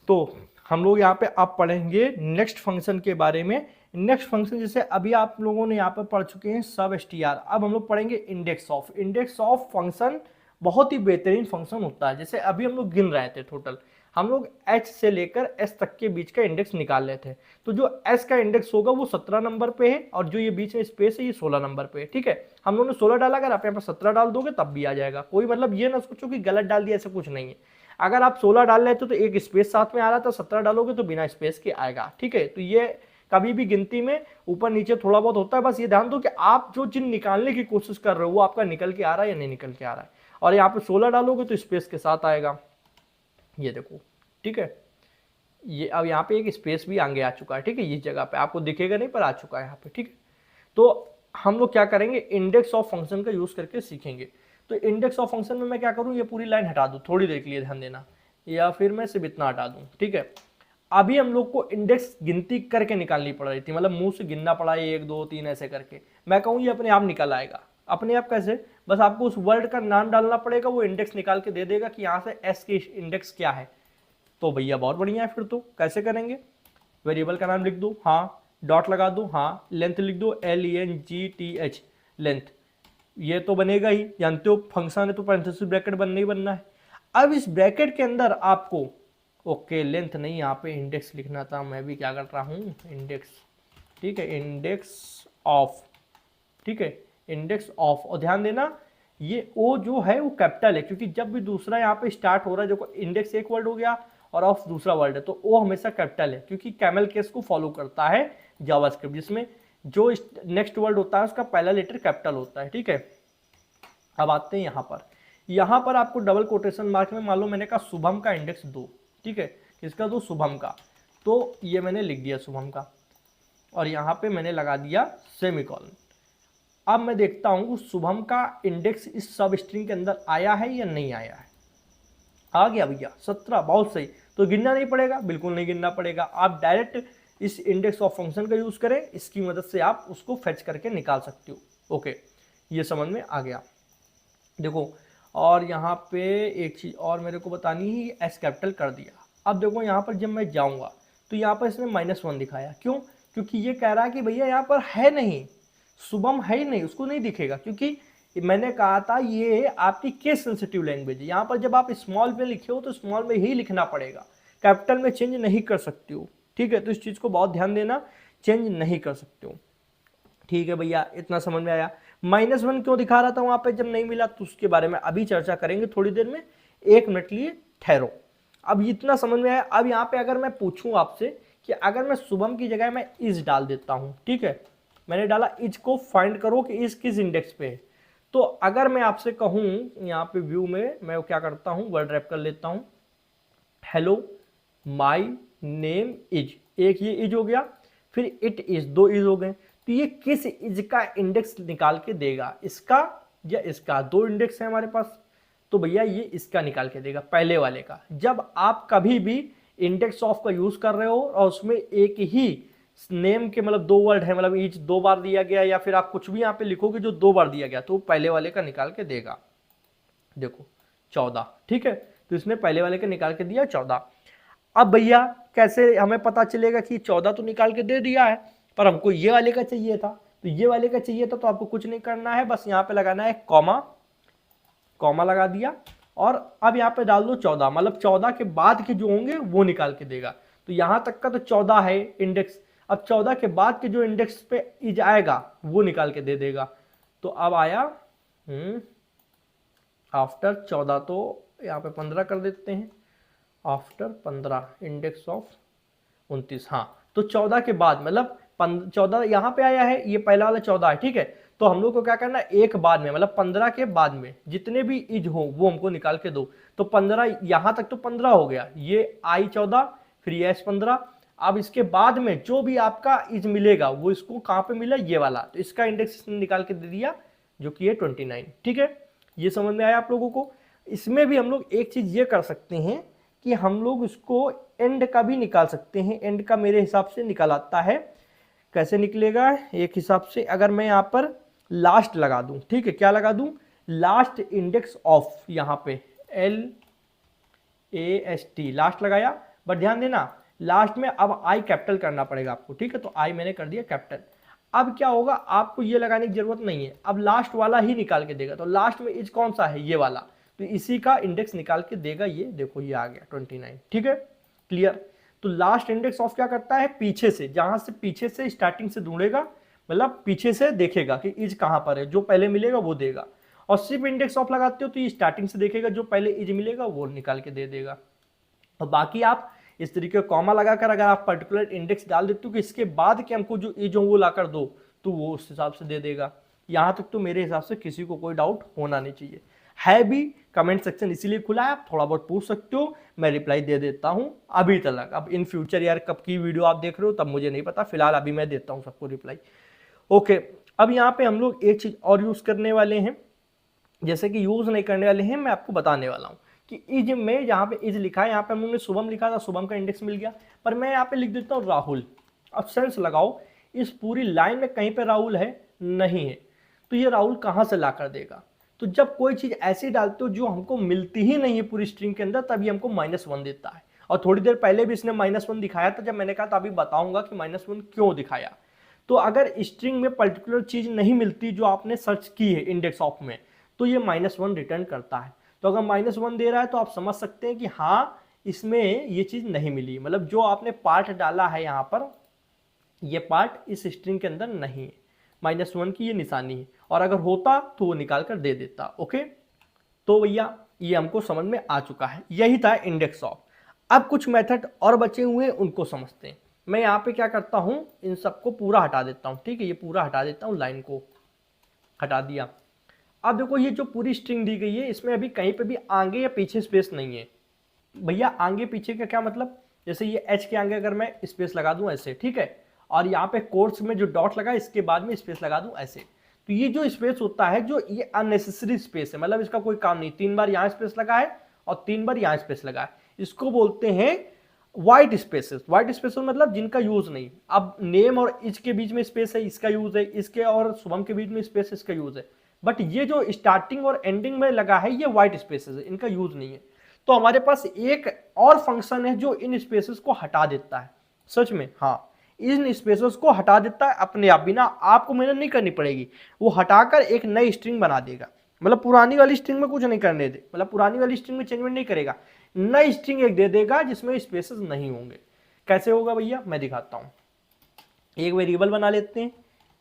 तो हम लोग यहाँ पे आप पढ़ेंगे नेक्स्ट फंक्शन के बारे में। नेक्स्ट फंक्शन जैसे अभी आप लोगों ने यहाँ पर पढ़ चुके हैं सब एसटीआर, अब हम लोग पढ़ेंगे index of. Index of function बहुत ही बेहतरीन फंक्शन होता है। जैसे अभी हम लोग गिन रहे थे टोटल, हम लोग H से लेकर S तक के बीच का इंडेक्स निकाल रहे थे। तो जो S का इंडेक्स होगा वो 17 नंबर पे है और जो ये बीच में स्पेस है ये 16 नंबर पे है। ठीक है, हम लोगों ने 16 डाला, अगर आप यहाँ पर 17 डाल दोगे तब भी आ जाएगा। कोई मतलब ये ना सोचो कि गलत डाल दिया, ऐसा कुछ नहीं है। अगर आप 16 डाल रहे थे तो एक स्पेस साथ में आ रहा था, 17 डालोगे तो बिना स्पेस के आएगा। ठीक है, तो ये कभी भी गिनती में ऊपर नीचे थोड़ा बहुत होता है। बस ये ध्यान दो कि आप जो चिन्ह निकालने की कोशिश कर रहे हो वो आपका निकल के आ रहा है या नहीं निकल के आ रहा है। और यहाँ पे 16 डालोगे तो स्पेस के साथ आएगा, ये देखो। ठीक है, ये अब यहाँ पे एक स्पेस भी आगे आ चुका है। ठीक है, इस जगह पे आपको दिखेगा नहीं पर आ चुका है यहाँ पे। ठीक है, तो हम लोग क्या करेंगे, इंडेक्स ऑफ फंक्शन का यूज करके सीखेंगे। तो इंडेक्स ऑफ फंक्शन में मैं क्या करूँ, ये पूरी लाइन हटा दूँ, थोड़ी देर के लिए ध्यान देना, या फिर मैं सिर्फ इतना हटा दूँ। ठीक है, अभी हम लोग को इंडेक्स गिनती करके निकालनी पड़ रही थी, मतलब मुंह से गिनना पड़ा 1 2 3 ऐसे करके। मैं कहूँ ये अपने आप निकल आएगा। अपने आप कैसे, बस आपको उस वर्ड का नाम डालना पड़ेगा, वो इंडेक्स निकाल के दे देगा कि यहाँ से एस के इंडेक्स क्या है। तो भैया बहुत बढ़िया है। फिर तो कैसे करेंगे, वेरिएबल का नाम लिख दो, हाँ, डॉट लगा दो, हाँ, लेंथ लिख दो, LENGTH लेंथ, ये तो बनेगा ही, जानते हो फंक्शन है तो पैरेंथेसिस ब्रैकेट बनना ही बनना है। अब इस ब्रैकेट के अंदर आपको ओके लेंथ नहीं, यहाँ पे इंडेक्स लिखना था, मैं भी क्या कर रहा हूँ इंडेक्स। ठीक है, इंडेक्स ऑफ। ठीक है, इंडेक्स ऑफ, और ध्यान देना ये ओ जो है वो कैपिटल है, क्योंकि जब भी दूसरा यहाँ पे स्टार्ट हो रहा है, जो इंडेक्स एक वर्ड हो गया और ऑफ दूसरा वर्ड है, तो ओ हमेशा कैपिटल है, क्योंकि कैमल केस को फॉलो करता है जावास्क्रिप्ट, जिसमें जो नेक्स्ट वर्ड होता है उसका पहला लेटर कैपिटल होता है। ठीक है, अब आते हैं यहाँ पर आपको डबल कोटेशन मार्क में मान लो मैंने कहा शुभम का इंडेक्स 2। ठीक है, किसका 2, शुभम का। तो ये मैंने लिख दिया शुभम का, और यहाँ पे मैंने लगा दिया सेमीकोलन। अब मैं देखता हूँ शुभम का इंडेक्स इस सब स्ट्रिंग के अंदर आया है या नहीं आया है। आ गया भैया 17, बहुत सही। तो गिनना नहीं पड़ेगा, बिल्कुल नहीं गिनना पड़ेगा, आप डायरेक्ट इस इंडेक्स ऑफ फंक्शन का यूज करें, इसकी मदद से आप उसको फेच करके निकाल सकते हो। ओके, ये समझ में आ गया। देखो, और यहाँ पे एक चीज और मेरे को बतानी ही, एस कैपिटल कर दिया। अब देखो यहाँ पर जब मैं जाऊंगा तो यहाँ पर इसने -1 दिखाया, क्यों, क्योंकि ये कह रहा है कि भैया यहाँ पर है नहीं, शुभम है ही नहीं, उसको नहीं दिखेगा, क्योंकि मैंने कहा था ये आपकी केस सेंसिटिव लैंग्वेज है। यहाँ पर जब आप स्मॉल में लिखे हो तो स्मॉल में ही लिखना पड़ेगा, कैपिटल में चेंज नहीं कर सकते हो। ठीक है, तो इस चीज को बहुत ध्यान देना, चेंज नहीं कर सकते हो। ठीक है भैया, इतना समझ में आया। -1 क्यों दिखा रहा था वहां पे जब नहीं मिला, तो उसके बारे में अभी चर्चा करेंगे थोड़ी देर में, 1 मिनट लिए ठहरो। अब इतना समझ में आया। अब यहाँ पे अगर मैं पूछूं आपसे कि अगर मैं शुभम की जगह मैं इज डाल देता हूं, ठीक है, मैंने डाला इज को फाइंड करो कि इज किस इंडेक्स पे है। तो अगर मैं आपसे कहूं यहाँ पे व्यू में, मैं क्या करता हूं, वर्ड रैप कर लेता हूं, हेलो माई नेम इज, एक ये इज हो गया, फिर इट इज, 2 इज हो गए। तो ये किस इज का इंडेक्स निकाल के देगा, इसका या इसका, 2 इंडेक्स है हमारे पास, तो भैया ये इसका निकाल के देगा, पहले वाले का। जब आप कभी भी इंडेक्स ऑफ का यूज कर रहे हो और उसमें एक ही नेम के मतलब 2 वर्ड है, मतलब ईच 2 बार दिया गया, या फिर आप कुछ भी यहाँ पे लिखोगे जो 2 बार दिया गया, तो पहले वाले का निकाल के देगा। देखो 14, ठीक है, तो इसने पहले वाले का निकाल के दिया 14। अब भैया कैसे हमें पता चलेगा कि 14 तो निकाल के दे दिया है, पर हमको ये वाले का चाहिए था, तो ये वाले का चाहिए था, तो आपको कुछ नहीं करना है, बस यहाँ पे लगाना है कॉमा, कॉमा लगा दिया, और अब यहाँ पे डाल दो 14, मतलब 14 के बाद के जो होंगे वो निकाल के देगा। तो यहाँ तक का तो 14 है इंडेक्स, अब 14 के बाद के जो इंडेक्स पे इज आएगा वो निकाल के दे देगा। तो अब आया आफ्टर 14, तो यहाँ पे 15 कर देते हैं, आफ्टर 15 इंडेक्स ऑफ 29। हाँ, तो 14 के बाद मतलब 14 यहाँ पे आया है, ये पहला वाला 14 है, ठीक है। तो हम लोग को क्या करना है, एक बाद में मतलब 15 के बाद में जितने भी इज हो वो हमको निकाल के दो। तो 15 यहाँ तक तो 15 हो गया, ये आई 14, फिर ये एस 15। अब इसके बाद में जो भी आपका इज मिलेगा वो इसको कहाँ पे मिला, ये वाला, तो इसका इंडेक्स निकाल के दे दिया जो कि है 29। ठीक है, ये समझ में आया आप लोगों को। इसमें भी हम लोग एक चीज ये कर सकते हैं कि हम लोग इसको एंड का भी निकाल सकते हैं। एंड का मेरे हिसाब से निकल आता है, कैसे निकलेगा, एक हिसाब से अगर मैं यहाँ पर लास्ट लगा दूं, ठीक है, क्या लगा दूं, लास्ट इंडेक्स ऑफ, यहाँ पे LAST लास्ट लगाया, बट ध्यान देना लास्ट में अब आई कैपिटल करना पड़ेगा आपको, ठीक है, तो आई मैंने कर दिया कैपिटल। अब क्या होगा, आपको ये लगाने की जरूरत नहीं है, अब लास्ट वाला ही निकाल के देगा। तो लास्ट में इज कौन सा है, ये वाला, तो इसी का इंडेक्स निकाल के देगा, ये देखो ये आ गया 29। ठीक है, क्लियर। तो लास्ट इंडेक्स ऑफ क्या करता है, पीछे से, जहां से पीछे से स्टार्टिंग से ढूंढेगा, मतलब पीछे से देखेगा कि इज कहां पर है, जो पहले मिलेगा वो देगा। और सिर्फ इंडेक्स ऑफ लगाते हो तो ये स्टार्टिंग से देखेगा, जो पहले इज मिलेगा वो निकाल के दे देगा। और बाकी आप इस तरीके कॉमा लगाकर अगर आप पर्टिकुलर इंडेक्स डाल देते हो कि इसके बाद कि हमको जो इज हो वो लाकर दो, तो वो उस हिसाब से दे देगा। यहां तक तो मेरे हिसाब से किसी को कोई डाउट होना नहीं चाहिए। है भी कमेंट सेक्शन इसीलिए खुला है, आप थोड़ा बहुत पूछ सकते हो, मैं रिप्लाई दे देता हूं अभी तक। अब इन फ्यूचर यार कब की वीडियो आप देख रहे हो तब मुझे नहीं पता, फिलहाल अभी मैं देता हूं सबको रिप्लाई। ओके, अब यहाँ पे हम लोग एक चीज और यूज करने वाले हैं, जैसे कि यूज नहीं करने वाले हैं, मैं आपको बताने वाला हूं कि इज में, जहां पे इज लिखा है, यहाँ पे हम लोगों ने शुभम लिखा था, शुभम का इंडेक्स मिल गया, पर मैं यहाँ पे लिख देता हूँ राहुल। अब सेंस लगाओ, इस पूरी लाइन में कहीं पे राहुल है नहीं है, तो ये राहुल कहाँ से ला कर देगा। तो जब कोई चीज ऐसी डालते हो जो हमको मिलती ही नहीं है पूरी स्ट्रिंग के अंदर, तभी हमको -1 देता है। और थोड़ी देर पहले भी इसने -1 दिखाया था, जब मैंने कहा था अभी बताऊंगा कि -1 क्यों दिखाया। तो अगर स्ट्रिंग में पर्टिकुलर चीज नहीं मिलती जो आपने सर्च की है इंडेक्स ऑफ में, तो ये -1 रिटर्न करता है। तो अगर -1 दे रहा है तो आप समझ सकते हैं कि हाँ इसमें ये चीज नहीं मिली, मतलब जो आपने पार्ट डाला है यहाँ पर, ये पार्ट इस स्ट्रिंग के अंदर नहीं है, -1 की ये निशानी है। और अगर होता तो वो निकाल कर दे देता। ओके, तो भैया ये हमको समझ में आ चुका है, यही था इंडेक्स ऑफ। अब कुछ मेथड और बचे हुए हैं, उनको समझते हैं। मैं यहाँ पे क्या करता हूँ, इन सबको पूरा हटा देता हूँ। ठीक है, ये पूरा हटा देता हूँ, लाइन को हटा दिया। अब देखो ये जो पूरी स्ट्रिंग दी गई है, इसमें अभी कहीं पे भी आगे या पीछे स्पेस नहीं है। भैया आगे पीछे का क्या मतलब, जैसे ये एच के आगे अगर मैं स्पेस लगा दूं ऐसे, ठीक है, और यहाँ पे कोर्स में जो डॉट लगा इसके बाद में स्पेस लगा दूं ऐसे, तो ये जो स्पेस होता है, जो ये अननेसेसरी स्पेस है, मतलब इसका कोई काम नहीं, 3 बार यहाँ स्पेस लगा है और 3 बार यहाँ स्पेस लगा है, इसको बोलते हैं व्हाइट स्पेसेस। व्हाइट स्पेसेस मतलब जिनका यूज नहीं। अब नेम और इज के बीच में स्पेस है, इसका यूज है, इसके और शुभम के बीच में स्पेस, इसका यूज है। बट ये जो स्टार्टिंग और एंडिंग में लगा है, ये व्हाइट स्पेसेस है, इनका यूज नहीं है। तो हमारे पास एक और फंक्शन है जो इन स्पेसेस को हटा देता है। सच में, हाँ, इन स्पेसेस को हटा देता है अपने आप, बिना आपको मेहनत नहीं करनी पड़ेगी। वो हटाकर एक नई स्ट्रिंग बना देगा, मतलब पुरानी वाली स्ट्रिंग में कुछ नहीं करने दे, मतलब पुरानी वाली स्ट्रिंग में चेंजमेंट नहीं करेगा, नई स्ट्रिंग एक दे देगा जिसमें स्पेसेस नहीं होंगे। कैसे होगा भैया, मैं दिखाता हूं। एक वेरिएबल बना लेते हैं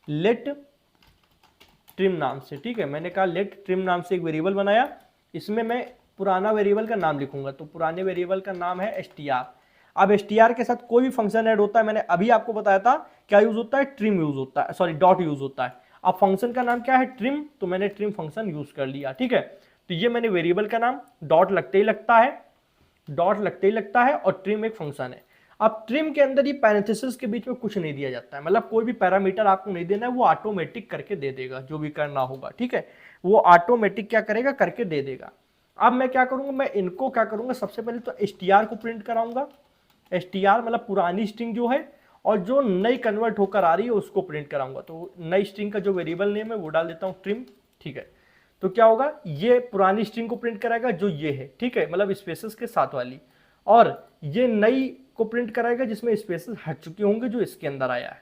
लेट ट्रिम नाम से। ठीक है, मैंने कहा लेट ट्रिम नाम से एक वेरिएबल बनाया, इसमें मैं पुराना वेरिएबल का नाम लिखूंगा, तो पुराने वेरिएबल का नाम है str। अब str के साथ कोई भी फंक्शन ऐड होता है, मैंने अभी आपको बताया था क्या यूज होता है, ट्रिम यूज होता है, सॉरी डॉट यूज होता है। अब फंक्शन का नाम क्या है, ट्रिम, तो मैंने ट्रिम फंक्शन यूज कर लिया। ठीक है, तो ये मैंने वेरिएबल का नाम, डॉट लगते ही लगता है, डॉट लगते ही लगता है, और ट्रिम एक फंक्शन है। अब ट्रिम के अंदर ये पैरेंथेसिस के बीच में कुछ नहीं दिया जाता है, मतलब कोई भी पैरामीटर आपको नहीं देना है, वो ऑटोमेटिक करके दे देगा जो भी करना होगा। ठीक है, वो ऑटोमेटिक क्या करेगा, करके दे देगा। अब मैं क्या करूंगा, मैं इनको क्या करूंगा, सबसे पहले तो str को प्रिंट कराऊंगा। str मतलब पुरानी स्ट्रिंग जो है, और जो नई कन्वर्ट होकर आ रही है उसको प्रिंट कराऊंगा। तो नई स्ट्रिंग का जो वेरिएबल नेम है वो डाल देता हूं ट्रिम। ठीक है, तो क्या होगा, ये पुरानी स्ट्रिंग को प्रिंट कराएगा जो ये है, ठीक है, मतलब स्पेसेस के साथ वाली, और ये नई को प्रिंट कराएगा जिसमें स्पेसेस हट चुके होंगे जो इसके अंदर आया है।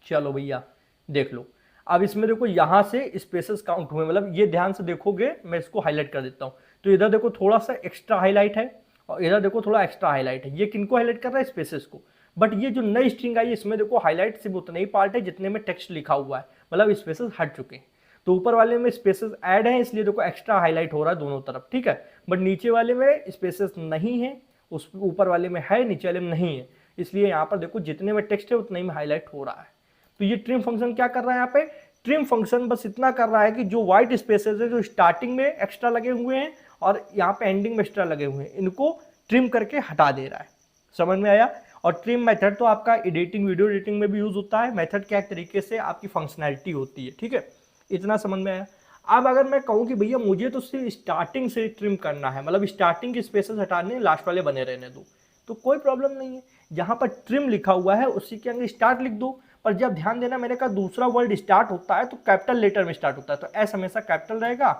चलो भैया देख लो, अब इसमें देखो यहां से स्पेसेस काउंट हुए, मतलब ये ध्यान से देखोगे, मैं इसको हाईलाइट कर देता हूं, तो इधर देखो थोड़ा सा एक्स्ट्रा हाईलाइट है, और इधर देखो थोड़ा एक्स्ट्रा हाईलाइट है। ये किनको हाईलाइट कर रहा है, स्पेसेस को। बट ये जो नई स्ट्रिंग आई इसमें देखो हाईलाइट सिर्फ उतना ही पार्ट है जितने में टेक्स्ट लिखा हुआ है, मतलब स्पेसेस हट चुके हैं। तो ऊपर वाले में स्पेसेस ऐड है, इसलिए देखो एक्स्ट्रा हाईलाइट हो रहा है दोनों तरफ। ठीक है, बट नीचे वाले में स्पेसेस नहीं है, उस ऊपर वाले में है, नीचे वाले में नहीं है, इसलिए यहाँ पर देखो जितने में टेक्स्ट है उतने में हाईलाइट हो रहा है। तो ये ट्रिम फंक्शन क्या कर रहा है, यहाँ पे ट्रिम फंक्शन बस इतना कर रहा है कि जो व्हाइट स्पेसेस है, जो स्टार्टिंग में एक्स्ट्रा लगे हुए हैं और यहाँ पे एंडिंग में एक्स्ट्रा लगे हुए हैं, इनको ट्रिम करके हटा दे रहा है। समझ में आया। और ट्रिम मेथड तो आपका एडिटिंग, वीडियो एडिटिंग में भी यूज होता है। मेथड क्या एक तरीके से आपकी फंक्शनैलिटी होती है। ठीक है, इतना समझ में आया। अब अगर मैं कहूँ कि भैया मुझे तो सिर्फ स्टार्टिंग से ट्रिम करना है, मतलब स्टार्टिंग के स्पेसेस हटाने, लास्ट वाले बने रहने दो, तो कोई प्रॉब्लम नहीं है। जहां पर ट्रिम लिखा हुआ है उसी के आगे स्टार्ट लिख दो। पर जब ध्यान देना, मैंने कहा दूसरा वर्ड स्टार्ट होता है तो कैपिटल लेटर में स्टार्ट होता है, तो एस हमेशा कैपिटल रहेगा,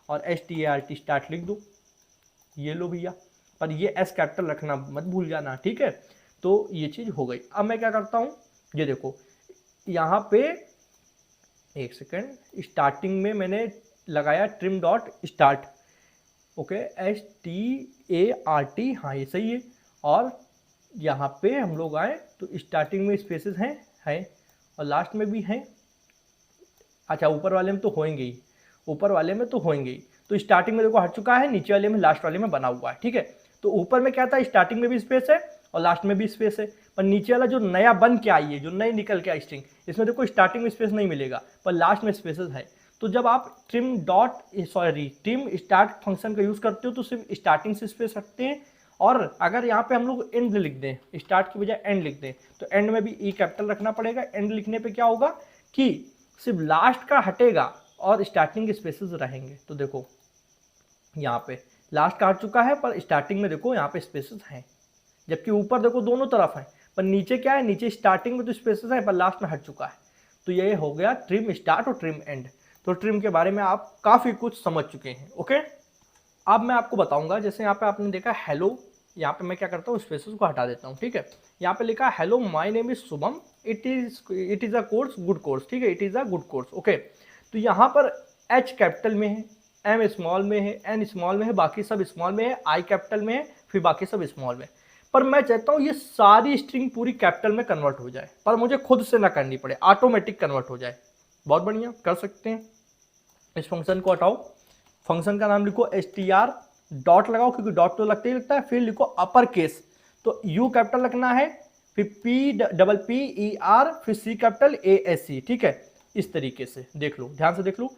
और START स्टार्ट लिख दो। ये लो भैया, पर ये एस कैपिटल रखना मत भूल जाना। ठीक है, तो ये चीज हो गई। अब मैं क्या करता हूँ, ये देखो यहाँ पे एक सेकेंड, स्टार्टिंग में मैंने लगाया trim dot start, okay, START, हाँ ये सही है। और यहाँ पे हम लोग आए तो स्टार्टिंग में स्पेसेस हैं और लास्ट में भी हैं। अच्छा, ऊपर वाले में तो होंगे ही, ऊपर वाले में तो होंगे ही। तो स्टार्टिंग में देखो हट चुका है, नीचे वाले में, लास्ट वाले में बना हुआ है, ठीक है। तो ऊपर में क्या था, स्टार्टिंग में भी स्पेस है और लास्ट में भी स्पेस है, पर नीचे वाला जो नया बन के आई है, जो नई निकल के आई स्ट्रिंग, इसमें देखो स्टार्टिंग में स्पेस नहीं मिलेगा पर लास्ट में स्पेसेस है। तो जब आप ट्रिम स्टार्ट फंक्शन का यूज़ करते हो तो सिर्फ स्टार्टिंग से स्पेस रखते हैं। और अगर यहाँ पे हम लोग एंड लिख दें, स्टार्ट की बजाय एंड लिख दें, तो एंड में भी ई कैपिटल रखना पड़ेगा। एंड लिखने पे क्या होगा कि सिर्फ लास्ट का हटेगा और स्टार्टिंग के स्पेसेस रहेंगे। तो देखो यहाँ पे लास्ट का हट चुका है पर स्टार्टिंग में देखो यहाँ पे स्पेसेस हैं, जबकि ऊपर देखो दोनों तरफ है, पर नीचे क्या है, नीचे स्टार्टिंग में तो स्पेसेस है पर लास्ट में हट चुका है। तो ये हो गया ट्रिम स्टार्ट और ट्रिम एंड। तो ट्रिम के बारे में आप काफ़ी कुछ समझ चुके हैं। ओके, अब मैं आपको बताऊंगा, जैसे यहाँ पे आपने देखा हेलो, यहाँ पे मैं क्या करता हूँ, स्पेसेस को हटा देता हूँ, ठीक है। यहाँ पे लिखा hello my name is Shubham, it is a course, good course, ठीक है, it is a good course. Okay, तो यहाँ पर एच कैपिटल में है, एम स्मॉल में है, एन स्मॉल में है, बाकी सब स्मॉल में है, आई कैपिटल में है, फिर बाकी सब स्मॉल में। पर मैं चाहता हूँ ये सारी स्ट्रिंग पूरी कैपिटल में कन्वर्ट हो जाए, पर मुझे खुद से ना करनी पड़े, ऑटोमेटिक कन्वर्ट हो जाए। बहुत बढ़िया, कर सकते हैं। इस फंक्शन को हटाओ, फंक्शन का नाम लिखो str, डॉट लगाओ क्योंकि डॉट तो लगता ही लगता है, फिर लिखो अपर केस, तो यू कैपिटल रखना है, फिर PPER, फिर C कैपिटल ASC, ठीक है। इस तरीके से देख लो, ध्यान से देख लो,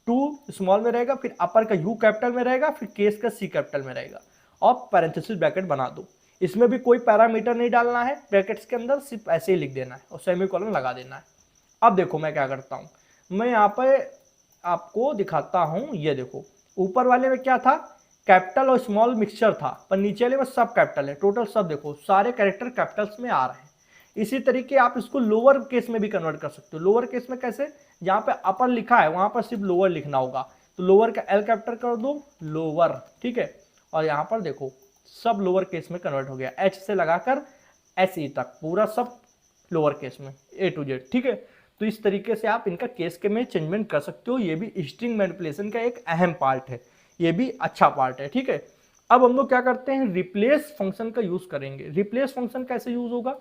2 स्मॉल में रहेगा, फिर अपर का U कैपिटल में रहेगा, फिर केस का C कैपिटल में रहेगा, और पैरेंथेसिस ब्रैकेट बना दो। इसमें भी कोई पैरामीटर नहीं डालना है, ब्रैकेट्स के अंदर सिर्फ ऐसे ही लिख देना है और सेमीकोलन लगा देना है। अब देखो मैं क्या करता हूँ, मैं यहाँ पे आपको दिखाता हूँ। ये देखो ऊपर वाले में क्या था, कैपिटल और स्मॉल मिक्सचर था, पर नीचे वाले में सब कैपिटल है। टोटल सब देखो सारे कैरेक्टर कैपिटल्स में आ रहे हैं। इसी तरीके आप इसको लोअर केस में भी कन्वर्ट कर सकते हो। लोअर केस में कैसे, जहाँ पे अपर लिखा है वहां पर सिर्फ लोअर लिखना होगा, तो लोअर का एल कैपिटल कर दो, लोअर, ठीक है। और यहाँ पर देखो सब लोअर केस में कन्वर्ट हो गया, एच से लगाकर SE तक पूरा सब लोअर केस में, A to Z, ठीक है। तो इस तरीके से आप इनका केस के में चेंजमेंट कर सकते हो। ये भी स्ट्रिंग मैनिपुलेशन का एक अहम पार्ट है, ये भी अच्छा पार्ट है, ठीक है। अब हम लोग क्या करते हैं, रिप्लेस फंक्शन का यूज करेंगे। रिप्लेस फंक्शन कैसे यूज होगा,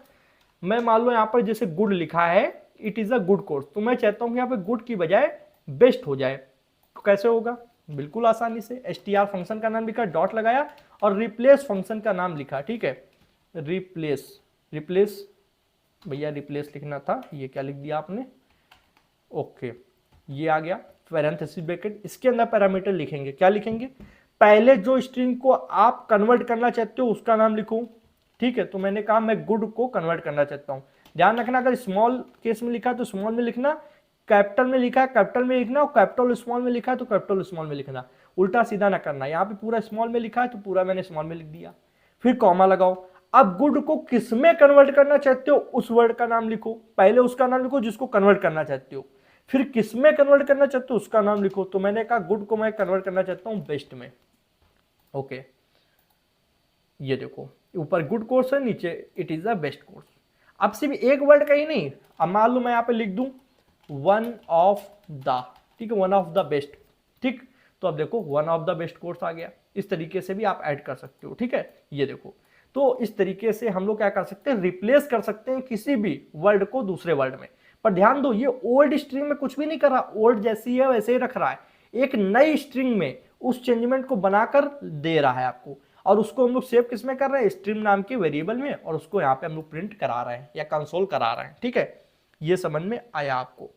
मैं मान लो यहाँ पर जैसे गुड लिखा है, it is a good course, तो मैं चाहता हूँ यहाँ पे गुड की बजाय बेस्ट हो जाए, तो कैसे होगा, बिल्कुल आसानी से str फंक्शन का नाम लिखा, डॉट लगाया और रिप्लेस फंक्शन का नाम लिखा, ठीक है। रिप्लेस भैया रिप्लेस लिखना था, ये क्या लिख दिया आपने, ओके, ये आ गया पैरेंथेसिस ब्रैकेट। इसके अंदर पैरामीटर लिखेंगे, क्या लिखेंगे, पहले जो स्ट्रिंग को आप कन्वर्ट करना चाहते हो उसका नाम लिखो, ठीक है। तो मैंने कहा मैं गुड को कन्वर्ट करना चाहता हूँ। ध्यान रखना, अगर स्मॉल केस में लिखा तो स्मॉल में लिखना, कैपिटल में लिखा है कैपिटल में लिखना, और कैपिटल स्मॉल में लिखा है तो कैपिटल स्मॉल में लिखना, उल्टा सीधा ना करना। यहाँ पे पूरा स्मॉल में लिखा है तो पूरा मैंने स्मॉल में लिख दिया, फिर कॉमा लगाओ। अब गुड को किस में कन्वर्ट करना चाहते हो उस वर्ड का नाम लिखो, पहले उसका नाम लिखो जिसको कन्वर्ट करना चाहते हो, फिर किस में कन्वर्ट करना चाहते हो उसका नाम लिखो। तो मैंने कहा गुड को मैं कन्वर्ट करना चाहता हूं बेस्ट में, ओके। ये देखो ऊपर गुड कोर्स है, नीचे it is a best course. अब सिर्फ एक वर्ड का ही नहीं, अब मान लो मैं यहाँ पे लिख दूं वन ऑफ द, ठीक है, वन ऑफ द बेस्ट, ठीक। तो अब देखो one of the best course आ गया। इस तरीके से भी आप ऐड कर सकते हो, ठीक है। ये देखो, तो इस तरीके से हम लोग क्या कर सकते हैं, रिप्लेस कर सकते हैं किसी भी वर्ड को दूसरे वर्ड में। पर ध्यान दो, ये ओल्ड स्ट्रिंग में कुछ भी नहीं कर रहा, ओल्ड जैसी है वैसे ही रख रहा है, एक नई स्ट्रिंग में उस चेंजमेंट को बनाकर दे रहा है आपको। और उसको हम लोग सेव किस में कर रहे हैं, स्ट्रिंग नाम के वेरिएबल में, और उसको यहाँ पे हम लोग प्रिंट करा रहे हैं या कंसोल करा रहे हैं, ठीक है। ये समझ में आया आपको।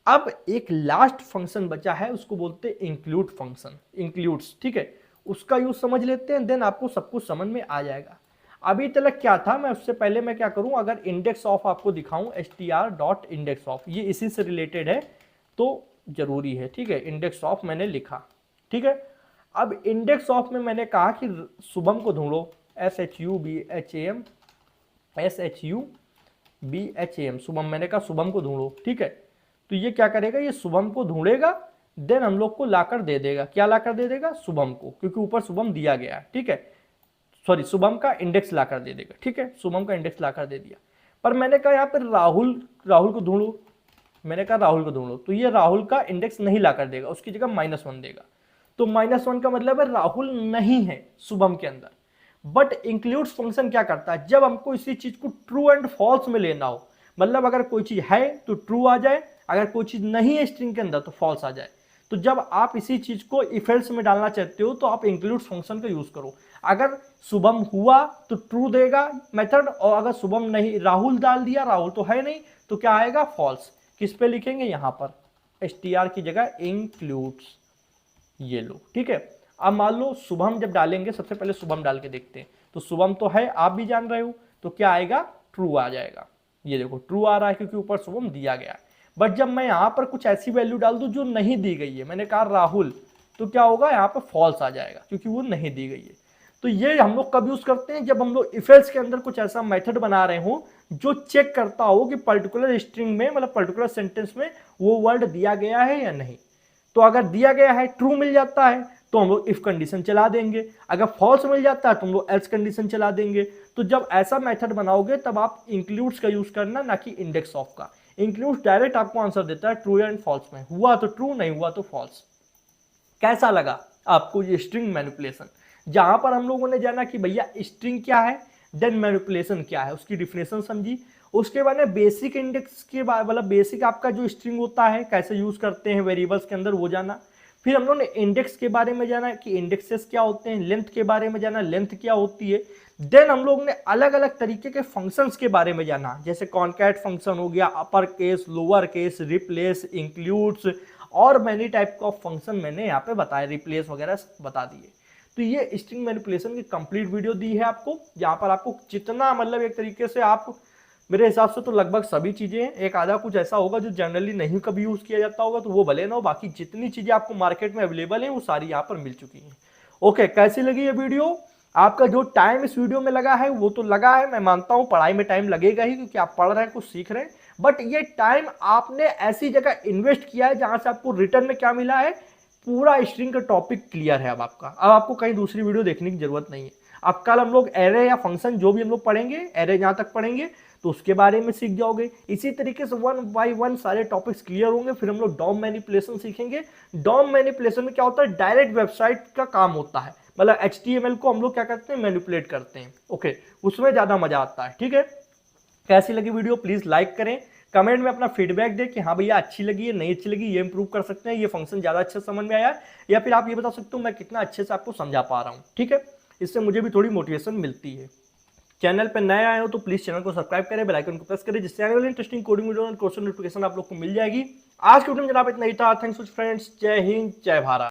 अब एक लास्ट फंक्शन बचा है, उसको बोलते हैं इंक्लूड फंक्शन, इंक्लूड्स, ठीक है। उसका यूज समझ लेते हैं, देन आपको सब कुछ समझ में आ जाएगा। अभी तक क्या था, मैं उससे पहले मैं क्या करूं, अगर इंडेक्स ऑफ आपको दिखाऊं, str.index ऑफ, ये इसी से रिलेटेड है तो जरूरी है, ठीक है। इंडेक्स ऑफ मैंने लिखा, ठीक है। अब इंडेक्स ऑफ में मैंने कहा कि शुभम को ढूंढो, SHUBHAM, शुभम, मैंने कहा शुभम को ढूंढो, ठीक है। तो ये क्या करेगा, ये शुभम को ढूंढेगा, देन हम लोग को लाकर दे देगा, क्या लाकर दे देगा, शुभम को, क्योंकि ऊपर शुभम दिया गया है, ठीक है। सॉरी, शुभम का इंडेक्स लाकर दे देगा, ठीक है। शुभम का इंडेक्स लाकर दे दिया, पर मैंने कहा यहाँ पर राहुल को ढूंढो, मैंने कहा राहुल को ढूंढो, तो ये राहुल का इंडेक्स नहीं लाकर देगा, उसकी जगह -1 देगा। तो -1 का मतलब है राहुल नहीं है शुभम के अंदर। बट इंक्लूड्स फंक्शन क्या करता है, जब हमको इसी चीज को ट्रू एंड फॉल्स में लेना हो, मतलब अगर कोई चीज है तो ट्रू आ जाए, अगर कोई चीज नहीं है स्ट्रिंग के अंदर तो फॉल्स आ जाए। तो जब आप इसी चीज को इफ एल्स में डालना चाहते हो तो आप इंक्लूड्स फंक्शन का यूज करो। अगर शुभम हुआ तो ट्रू देगा मेथड, और अगर शुभम नहीं, राहुल डाल दिया, राहुल तो है नहीं, तो क्या आएगा फॉल्स। किस पे लिखेंगे, यहां पर str की जगह इंक्लूड्स, ये लो, ठीक है। अब मान लो शुभम जब डालेंगे, सबसे पहले शुभम डाल के देखते हैं। तो शुभम तो है, आप भी जान रहे हो, तो क्या आएगा, ट्रू आ जाएगा। ये देखो ट्रू आ रहा है क्योंकि ऊपर शुभम दिया गया है। बट जब मैं यहां पर कुछ ऐसी वैल्यू डाल दूं जो नहीं दी गई है, मैंने कहा राहुल, तो क्या होगा, यहाँ पर फॉल्स आ जाएगा क्योंकि वो नहीं दी गई है। तो ये हम लोग कब यूज करते हैं, जब हम लोग इफ एल्स के अंदर कुछ ऐसा मेथड बना रहे हो जो चेक करता हो कि पर्टिकुलर स्ट्रिंग में, मतलब पर्टिकुलर सेंटेंस में वो वर्ड दिया गया है या नहीं। तो अगर दिया गया है, ट्रू मिल जाता है, तो हम लोग इफ कंडीशन चला देंगे। अगर फॉल्स मिल जाता है तो हम लोग एल्स कंडीशन चला देंगे। तो जब ऐसा मेथड बनाओगे तब आप इंक्लूड्स का यूज करना, ना कि इंडेक्स ऑफ का। इंक्लूड्स डायरेक्ट आपको आंसर देता है ट्रू एंड फॉल्स में, हुआ तो ट्रू, नहीं हुआ तो फॉल्स। कैसा लगा आपको ये स्ट्रिंग मैनिपुलेशन, जहां पर हम लोगों ने जाना कि भैया स्ट्रिंग क्या है, देन मैनिपुलेशन क्या है, उसकी डिफिनेशन समझी। उसके बाद में बेसिक इंडेक्स के बाद, मतलब बेसिक आपका जो स्ट्रिंग होता है कैसे यूज करते हैं वेरिएबल्स के अंदर, वो जाना। फिर हम लोगों ने इंडेक्स के बारे में जाना कि इंडेक्सेस क्या होते हैं, लेंथ के बारे में जाना, लेंथ क्या होती है। देन हम लोग ने अलग अलग तरीके के फंक्शंस के बारे में जाना, जैसे कॉन्कैट फंक्शन हो गया, upper case, lower case, replace, includes, और मैनी टाइप का फंक्शन मैंने यहाँ पे बताया, रिप्लेस वगैरह बता दिए। तो ये स्ट्रिंग मैनिपुलेशन की कंप्लीट वीडियो दी है आपको, जहाँ पर आपको जितना, मतलब एक तरीके से आप, मेरे हिसाब से तो लगभग सभी चीजें हैं, एक आधा कुछ ऐसा होगा जो जनरली नहीं कभी यूज किया जाता होगा, तो वो भले ना हो, बाकी जितनी चीजें आपको मार्केट में अवेलेबल है वो सारी यहाँ पर मिल चुकी हैं। ओके, कैसी लगी ये वीडियो, आपका जो टाइम इस वीडियो में लगा है वो तो लगा है, मैं मानता हूँ पढ़ाई में टाइम लगेगा ही क्योंकि आप पढ़ रहे हैं, कुछ सीख रहे हैं। बट ये टाइम आपने ऐसी जगह इन्वेस्ट किया है जहां से आपको रिटर्न में क्या मिला है, पूरा स्ट्रिंग का टॉपिक क्लियर है। अब आपको कहीं दूसरी वीडियो देखने की जरूरत नहीं है। अब कल हम लोग एरे या फंक्शन जो भी हम लोग पढ़ेंगे, एरे जहां तक पढ़ेंगे तो उसके बारे में सीख जाओगे। इसी तरीके से 1 बाय 1 सारे टॉपिक्स क्लियर होंगे। फिर हम लोग डॉम मैनिपुलेशन सीखेंगे। डॉम मैनिपुलेशन में क्या होता है, डायरेक्ट वेबसाइट का काम होता है, मतलब HTML को हम लोग क्या करते हैं, मैनिपुलेट करते हैं। ओके, उसमें ज्यादा मजा आता है। ठीक है, कैसी लगी वीडियो प्लीज लाइक करें, कमेंट में अपना फीडबैक दें कि हाँ भैया अच्छी लगी है, नहीं अच्छी लगी, ये इंप्रूव कर सकते हैं, ये फंक्शन ज्यादा अच्छे समझ में आया, या फिर आप ये बता सकते हो मैं कितना अच्छे से आपको समझा पा रहा हूँ। ठीक है, इससे मुझे भी थोड़ी मोटिवेशन मिलती है। चैनल पर नए आए हो तो प्लीज चैनल को सब्सक्राइब करें, बेल आइकन को प्रेस करें, जिससे आने वाली इंटरेस्टिंग कोडिंग वीडियो और क्वेश्चन नोटिफिकेशन आप लोग को मिल जाएगी। आज के वीडियो में जनाब इतना ही था। थैंक्स फ्रेंड्स, जय हिंद, जय भारत।